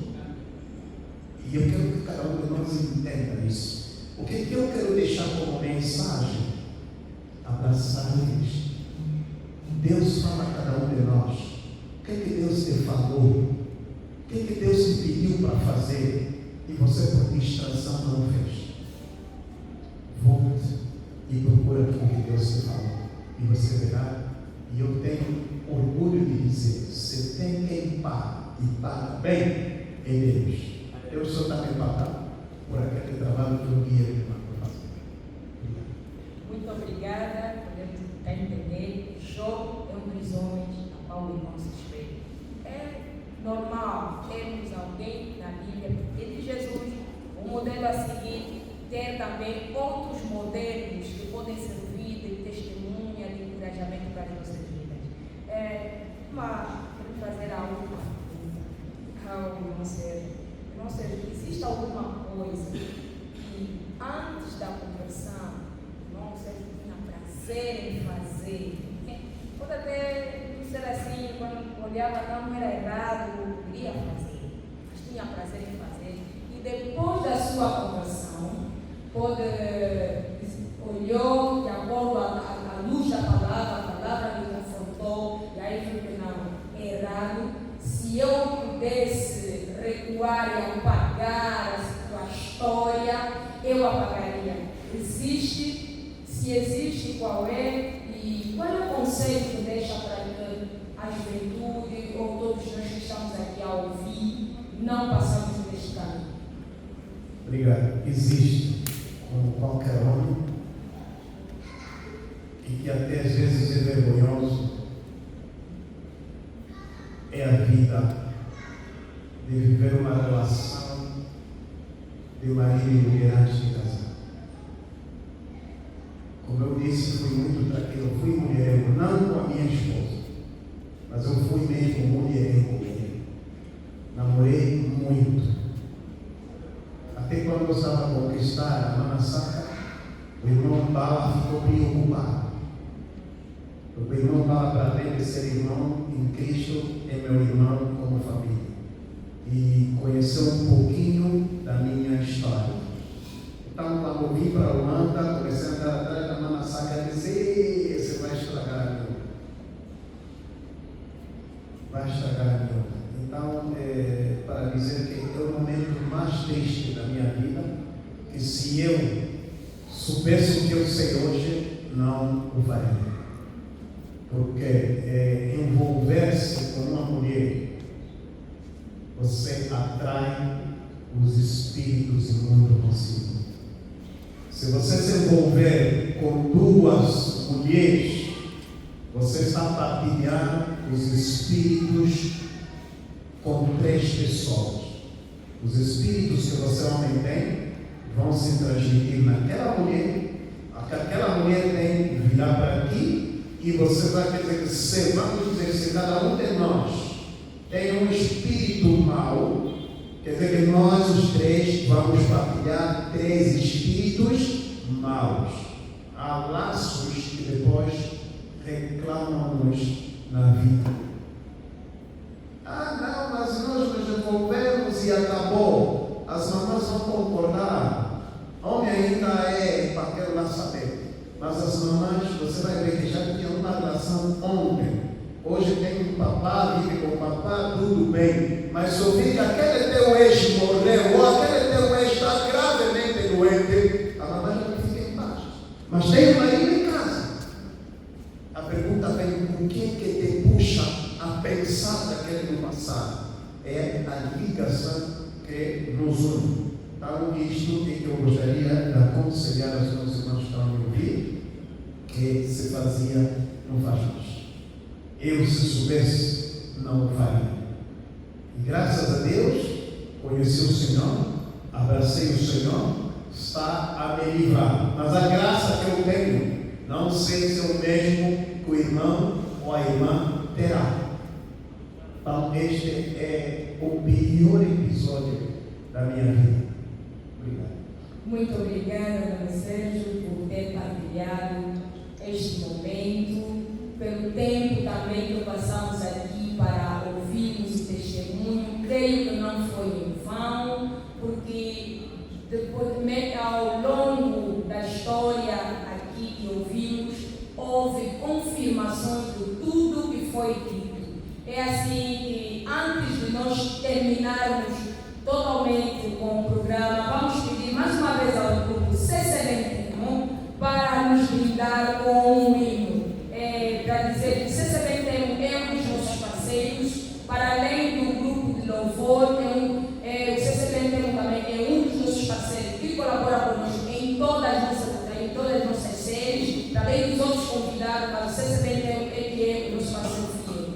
E eu quero que cada um de nós entenda isso. O que eu quero deixar como mensagem? Abraçar Deus. Deus fala a cada um de nós. O que Deus te falou? O que Deus te pediu para fazer? E você, por distração, não fez. Volte e procura aquilo que Deus te falou. E você verá. E eu tenho orgulho de dizer: se tem quem paga e paga bem, é Deus. Eu só está me pagando por aquele trabalho que eu guia de para fazer. Muito obrigada. Podemos tentar entender. Jó é um dos homens a qual o irmão se espelha. É normal termos alguém na Bíblia e de Jesus, um modelo a seguir, ter também outros modelos que podem servir de testemunha, de encorajamento para as nossas vidas. Quero fazer a última pergunta ao irmão Sérgio. Irmão Sérgio, existe alguma coisa que antes da conversão o irmão Sérgio tinha prazer em fazer? Pode até não ser assim, quando olhava não era errado, queria fazer, mas tinha prazer em fazer. E depois da sua conversão, olhou de acordo à luz da palavra, a palavra lhe confrontou, e aí viu que não, é errado. Se eu pudesse recuar e apagar a sua história, eu apagaria. Existe? Se existe, qual é? E qual é o conselho que deixa para a juventude ou todos nós que estamos aqui a ouvir, não passamos deste caminho? Obrigado. Existe, como qualquer homem, e que até às vezes é vergonhoso, é a vida de viver uma relação de marido e mulher antes de casar. Como eu disse, fui muito tranquilo, fui mulherengo, não com a minha esposa, mas eu fui mesmo mulherengo mesmo. Namorei muito. Até quando eu estava a conquistar a Manassaca, o irmão Bala ficou preocupado. Porque o irmão Bala, para além de ser irmão em Cristo, é meu irmão como família. E conheceu um pouquinho da minha história. Então, quando eu vim para a Holanda, comecei a andar atrás da Manassaca e disse: você vai estragar a minha onda. Vai estragar a minha onda. Então, para dizer que é o momento mais triste da minha vida, que se eu soubesse o que eu sei hoje, não o faria. Porque envolver-se com uma mulher, você atrai os espíritos imundos consigo. Se você se envolver com duas mulheres, você está partilhando os espíritos com 3 pessoas. Os espíritos que você homem tem vão se transmitir naquela mulher, aquela mulher tem que virar para aqui, e você vai dizer que vamos dizer, se cada um de nós tem um espírito mau, quer dizer que nós os 3 vamos partilhar 3 espíritos maus. Há laços que depois reclamam-nos na vida. Não, mas nós nos envolvemos e acabou. As mamães vão concordar. Homem ainda é papel lá saber. Mas as mamães, você vai ver que já tinha uma relação ontem. Hoje tem um papá, vive com o papá, tudo bem. Mas se ouvir que aquele teu ex morreu, ou aquele teu ex está gravemente doente, a mamãe já não fica em paz. Mas tem um marido em casa. A pergunta vem: o que te puxa a pensar daquele do passado? É a ligação que nos une. Então, isto é que eu gostaria de aconselhar aos meus irmãos que estão a me ouvir, que se fazia, não faz mais. Eu, se soubesse, não o faria. E graças a Deus, conheci o Senhor, abracei o Senhor, está a me livrar. Mas a graça que eu tenho, não sei se é o mesmo que o irmão ou a irmã terá. Então, este é o pior episódio da minha vida. Obrigado. Muito obrigada, Dona Sérgio, por ter partilhado este momento, pelo tempo também que passamos aqui para ouvirmos o testemunho. Creio que não foi em vão, porque depois, ao longo da história aqui que ouvimos, houve confirmações de tudo que foi dito. É assim que, antes de nós terminarmos totalmente com o programa, vamos pedir mais uma vez ao grupo CC21 para nos brindar com um hino. Para dizer que CC21 é um dos nossos parceiros, para além do grupo de louvor, o CC21 também é um dos nossos parceiros que colabora conosco em todas as nossas séries, além dos outros convidados, para o CC21 que é o nosso parceiro fiel.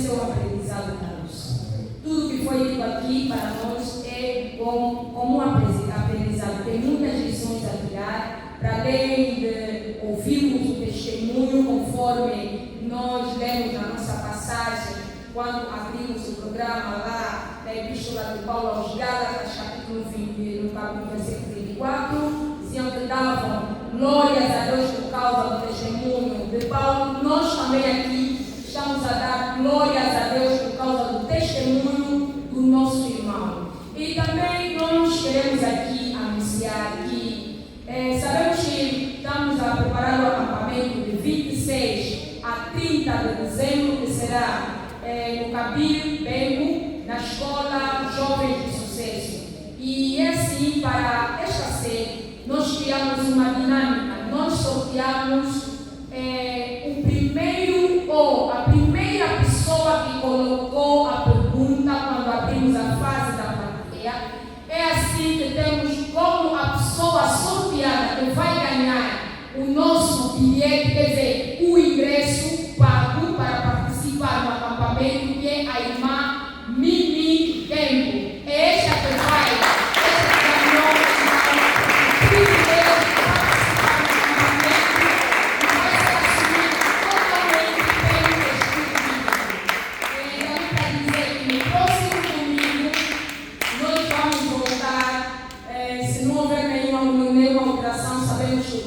ser um aprendizado para nós. Tudo que foi dito aqui para nós é como um aprendizado. Tem muitas lições a tirar, para além de ouvirmos o testemunho, conforme nós lemos na nossa passagem, quando abrimos o programa lá, na Epístola de Paulo aos Gálatas, capítulo 20, no versículo 24, diziam que davam glórias a Deus por causa do testemunho de Paulo. Nós também aqui estamos a dar glórias a Deus por causa do testemunho do nosso irmão. E também nós queremos aqui anunciar que sabemos que estamos a preparar o acampamento de 26 a 30 de dezembro, que será no Cabir Bengo, na Escola Jovens de Sucesso. E assim, para esta série, nós criamos uma dinâmica. Nós sorteamos o primeiro ou a primeira pessoa que colocou a pergunta quando abrimos a fase da plateia. É assim que temos como a pessoa sorteada que vai ganhar o nosso bilhete, quer dizer, o ingresso pago para participar do acampamento, que é a irmã Mimi Tempo. É esta que vai, esta que ganhou o privilégio de participar do acampamento e vai se assumir totalmente pelo Espírito. Então, para dizer que no próximo domingo nós vamos voltar, se não houver nenhuma alteração, sabemos que o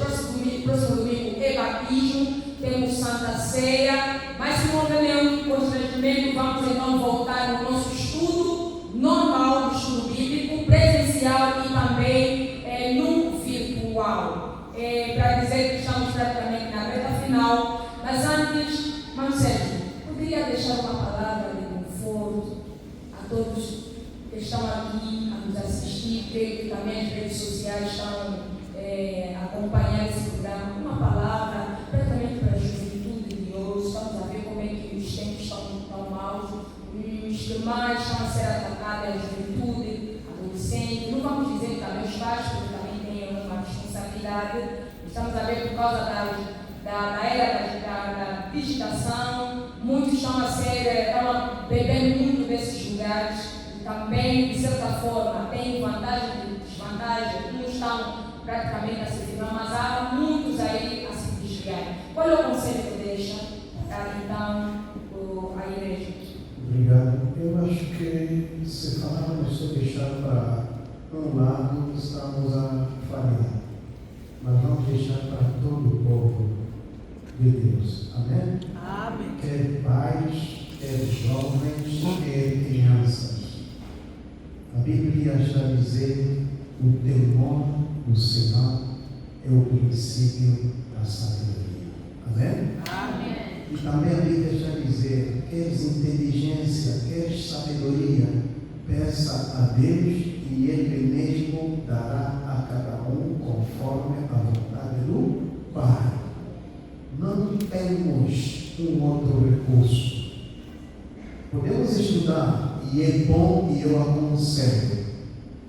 próximo domingo é batismo, temos Santa Ceia, mas se não houver nenhum constrangimento, vamos então voltar no nosso estudo normal, do estudo bíblico, presencial e também no virtual. Para dizer que estamos praticamente na reta final, mas antes, Mano Sérgio, poderia deixar uma palavra de conforto a todos que estão aqui a nos assistir, creio que também as redes sociais estão a acompanhar esse programa, uma palavra praticamente para a juventude de hoje. Estamos a ver como é que os tempos estão tão maus, os que mais estão a ser atacados é a juventude, adolescente. Não vamos dizer que também os pais, porque também têm uma responsabilidade. Estamos a ver por causa da era da digitação, muitos estão a beber muito desses lugares. Também, de certa forma, tem vantagem e desvantagem, uns estão praticamente a se firmar, mas há muitos aí a se desviar. Qual é o conselho que deixa para então a igreja? Obrigado. Eu acho que se falarmos sobre deixar para um lado, estamos a falhar, mas vamos deixar para todo o povo de Deus. Amém? Amém. Quer pais, quer jovens, quer crianças. A Bíblia está dizendo: o temor do Senhor é o princípio da sabedoria. Amém? Amém. E também a Bíblia está dizendo: queres inteligência, queres sabedoria, peça a Deus e Ele mesmo dará a cada um conforme a vontade do Pai. Não temos um outro recurso. Podemos estudar, e é bom, e eu aconselho,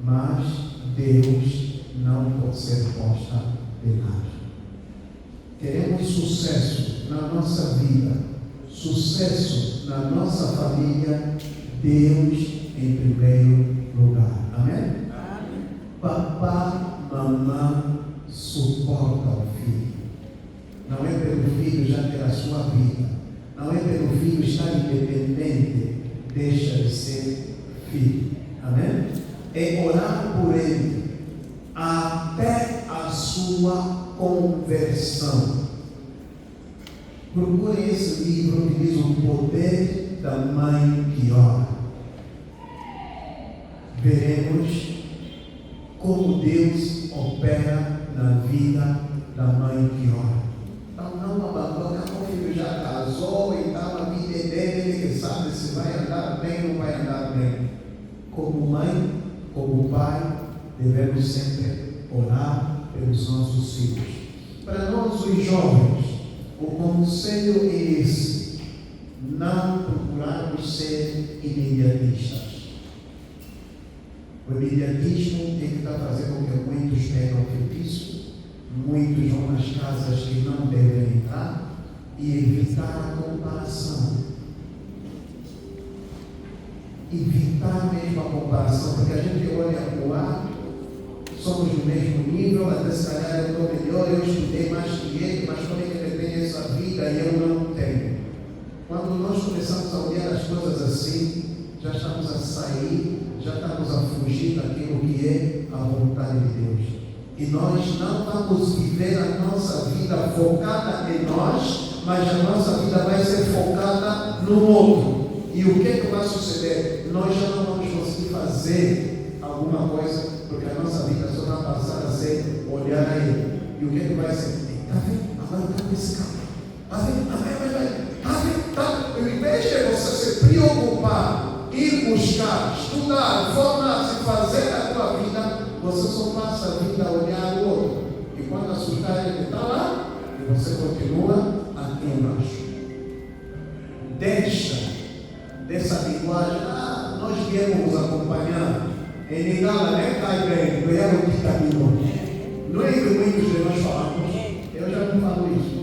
mas Deus não pode ser posta de lado. Queremos sucesso na nossa vida, sucesso na nossa família, Deus em primeiro lugar. Amém? Amém. Papá, mamãe suporta o filho. Não é pelo filho já ter a sua vida, não é pelo filho estar independente, deixa de ser filho. Amém? É orar por ele até a sua conversão. Procure esse livro que diz o poder da mãe que ora. Veremos como Deus opera na vida da mãe que ora. Então não abandona, o filho já casou, então a vida é dele, ele sabe se vai andar bem ou não vai andar bem. Como mãe, como pai, devemos sempre orar pelos nossos filhos. Para nós, os jovens, o conselho é esse: não procurarmos ser imediatistas. O imediatismo tem que estar fazendo com que muitos pegam o feitiço, muitos vão nas casas que não devem entrar e evitar a comparação. evitar mesmo a comparação, porque a gente olha para o lado, somos do mesmo nível, até se calhar eu estou melhor, eu estudei mais que ele, mas como é que ele tem essa vida e eu não tenho? Quando nós começamos a olhar as coisas assim, já estamos a sair, já estamos a fugir daquilo que é a vontade de Deus. E nós não vamos viver a nossa vida focada em nós, mas a nossa vida vai ser focada no outro. E o que é que vai suceder? Nós já não vamos conseguir fazer alguma coisa, porque a nossa vida só vai passar a ser olhar a Ele. E o que é que vai ser? Está vendo? Agora está com esse carro. Está vendo? Está vendo? Tá? Em vez de você se preocupar, ir buscar, estudar, formar-se, fazer a tua vida, você só passa a vida a olhar o outro. E quando assustar, ele está lá, e você continua aqui embaixo. Deixa dessa linguagem, nós viemos nos acompanhar. Em Nigala, nem cai bem, não é o que caminhou. Não é que muitos de nós falamos, eu já não falo isso.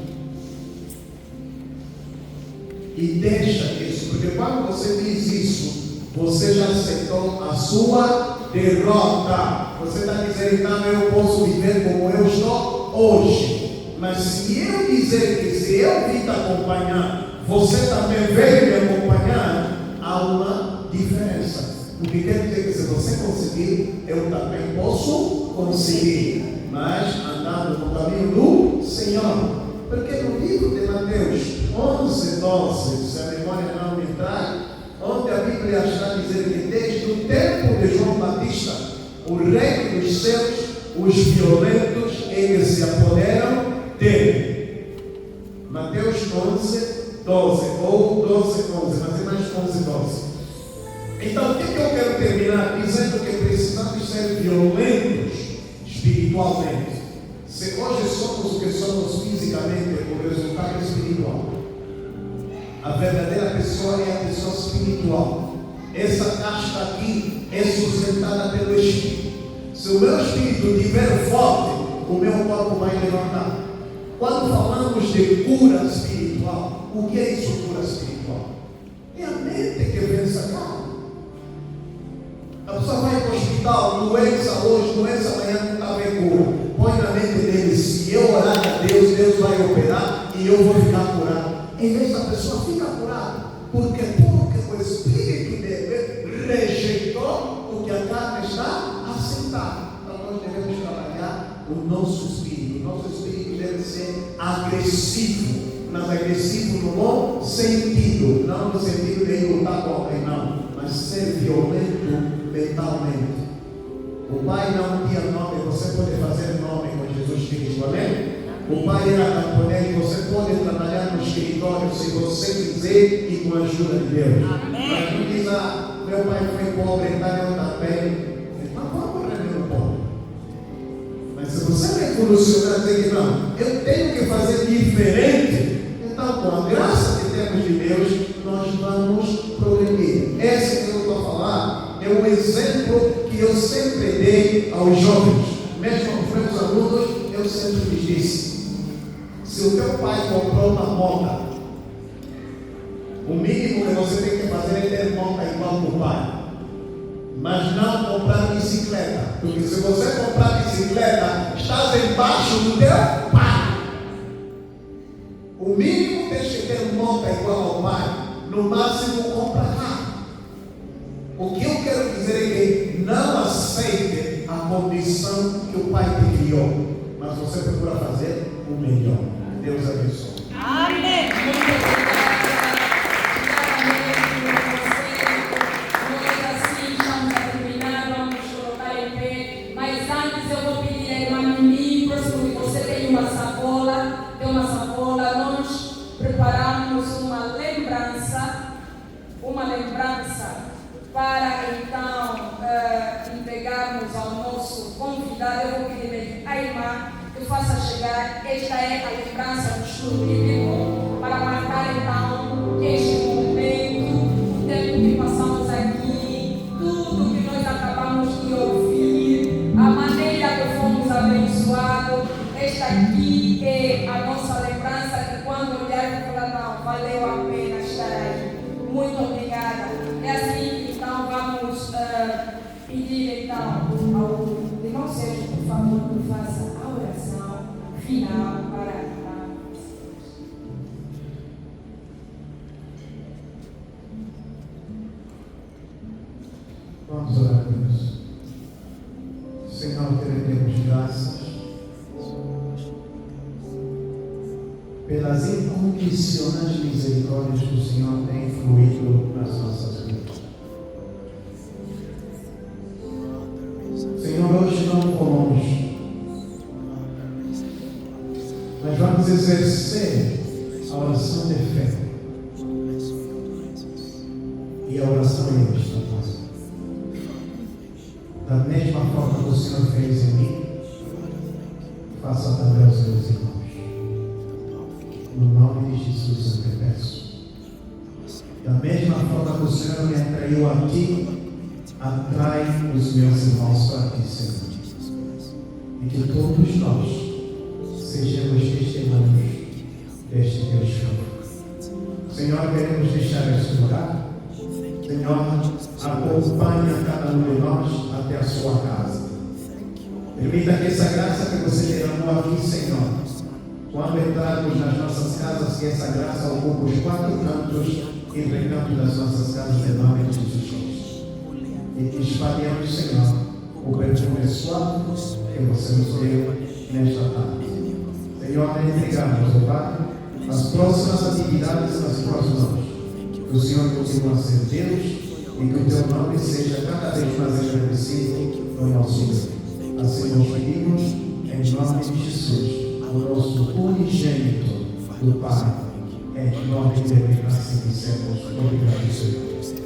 E deixa isso, porque quando você diz isso, você já aceitou a sua derrota. Você está dizendo, então eu posso viver como eu estou hoje. Mas se eu dizer que se eu vim te acompanhar, você também veio me acompanhar, há uma diferença. O que quer dizer que se você conseguir, eu também posso conseguir, mas andando no caminho do Senhor. Porque no livro de Mateus 11:12, se a memória não me trai, onde a Bíblia está dizendo que desde o tempo de João Batista, o reino dos céus, os violentos, eles se apoderam dele. Mateus 11:12 ou 12:11, mas é mais 11:12. Então, o que eu quero terminar dizendo? Que precisamos ser violentos espiritualmente. Se hoje somos o que somos fisicamente, é o resultado espiritual. A verdadeira pessoa é a pessoa espiritual. Essa caixa aqui é sustentada pelo Espírito. Se o meu espírito estiver forte, o meu corpo vai levantar. Quando falamos de cura espiritual, o que é isso, cura espiritual? É a mente que vence a carne. A pessoa vai para o hospital, doença hoje, doença amanhã, não está a ver cura. Põe na mente dele, se eu orar a Deus, Deus vai operar e eu vou ficar curado. Em vez da pessoa fica curada, porque o Espírito dele rejeitou o que a carne está aceitando. Então nós devemos trabalhar o nosso espírito. O nosso espírito deve ser agressivo, mas agressivo no bom sentido, não no sentido de lutar com alguém, não, mas ser violento mentalmente. O pai não tinha nome, você pode fazer nome com Jesus Cristo, amém? O pai era camponês, você pode trabalhar no escritório se você quiser e com a ajuda de Deus. Amém. Mas não diz, meu pai foi pobre, então eu também. Então vamos rever o pobre. Mas se você revolucionar, dizer que não, eu tenho que fazer diferente, então com a graça que temos de Deus, nós vamos progredir. Esse que eu estou a falar é um exemplo que eu sempre dei aos jovens, mesmo aos meus alunos, eu sempre lhes disse: se o teu pai comprou uma moto, o mínimo que você tem que fazer é ter moto igual do pai, mas não comprar bicicleta, porque se você comprar bicicleta, estás embaixo do teu pai. O mínimo tens que ter moto igual ao pai, no máximo compra carro. O que eu quero dizer é que não aceite a condição que o pai te criou, mas você procura fazer o melhor. Deus abençoe. Amém. Muito obrigada. Nós assim estamos a terminar, vamos colocar em pé. Mas antes eu vou pedir a irmã Mimi, próximo de você tem uma sacola. Nós preparamos uma lembrança para então entregarmos ao nosso convidado. Eu vou pedir a irmã que faça chegar. Esta é a lembrança do estudo bíblico para marcar então este momento, o tempo que passamos aqui, tudo que nós acabamos de ouvir, a maneira que fomos abençoados. Esta aqui é a nossa lembrança que quando olhar e falar, não, valeu a pena estar aí. Muito obrigada. É assim que então Sérgio, por favor, nos faça a oração final para a Vamos orar, Deus. Senhor, te rendemos graças pelas incondicionais misericórdias que o Senhor tem fluído nas nossas vidas. Senhor, hoje não fomos, mas vamos exercer a oração de fé. E a oração é esta, Pai. Da mesma forma que o Senhor fez em mim, faça também aos meus irmãos. No nome de Jesus eu te peço. Da mesma forma que o Senhor me atraiu a ti, atrai os meus irmãos para ti, Senhor. E que todos nós sejamos testemunhos deste teu chão. Senhor, queremos deixar este lugar. Senhor, acompanha cada um de nós até a sua casa. Permita que essa graça que você derramou aqui, Senhor, quando entrarmos nas nossas casas, que essa graça ocupe os 4 cantos e recanto das nossas casas, em nome de Jesus. E espalhamos, Senhor, o perfume suave que você nos deu nesta tarde. Senhor, entregamos, ó Pai, as próximas atividades nas próximas. Que o Senhor continue a ser Deus e que o teu nome seja cada vez mais agradecido no nosso meio. Assim nós pedimos, em nome de Jesus, o nosso unigênito do Pai, em nome de Deus, assim dissemos. Obrigado, Senhor.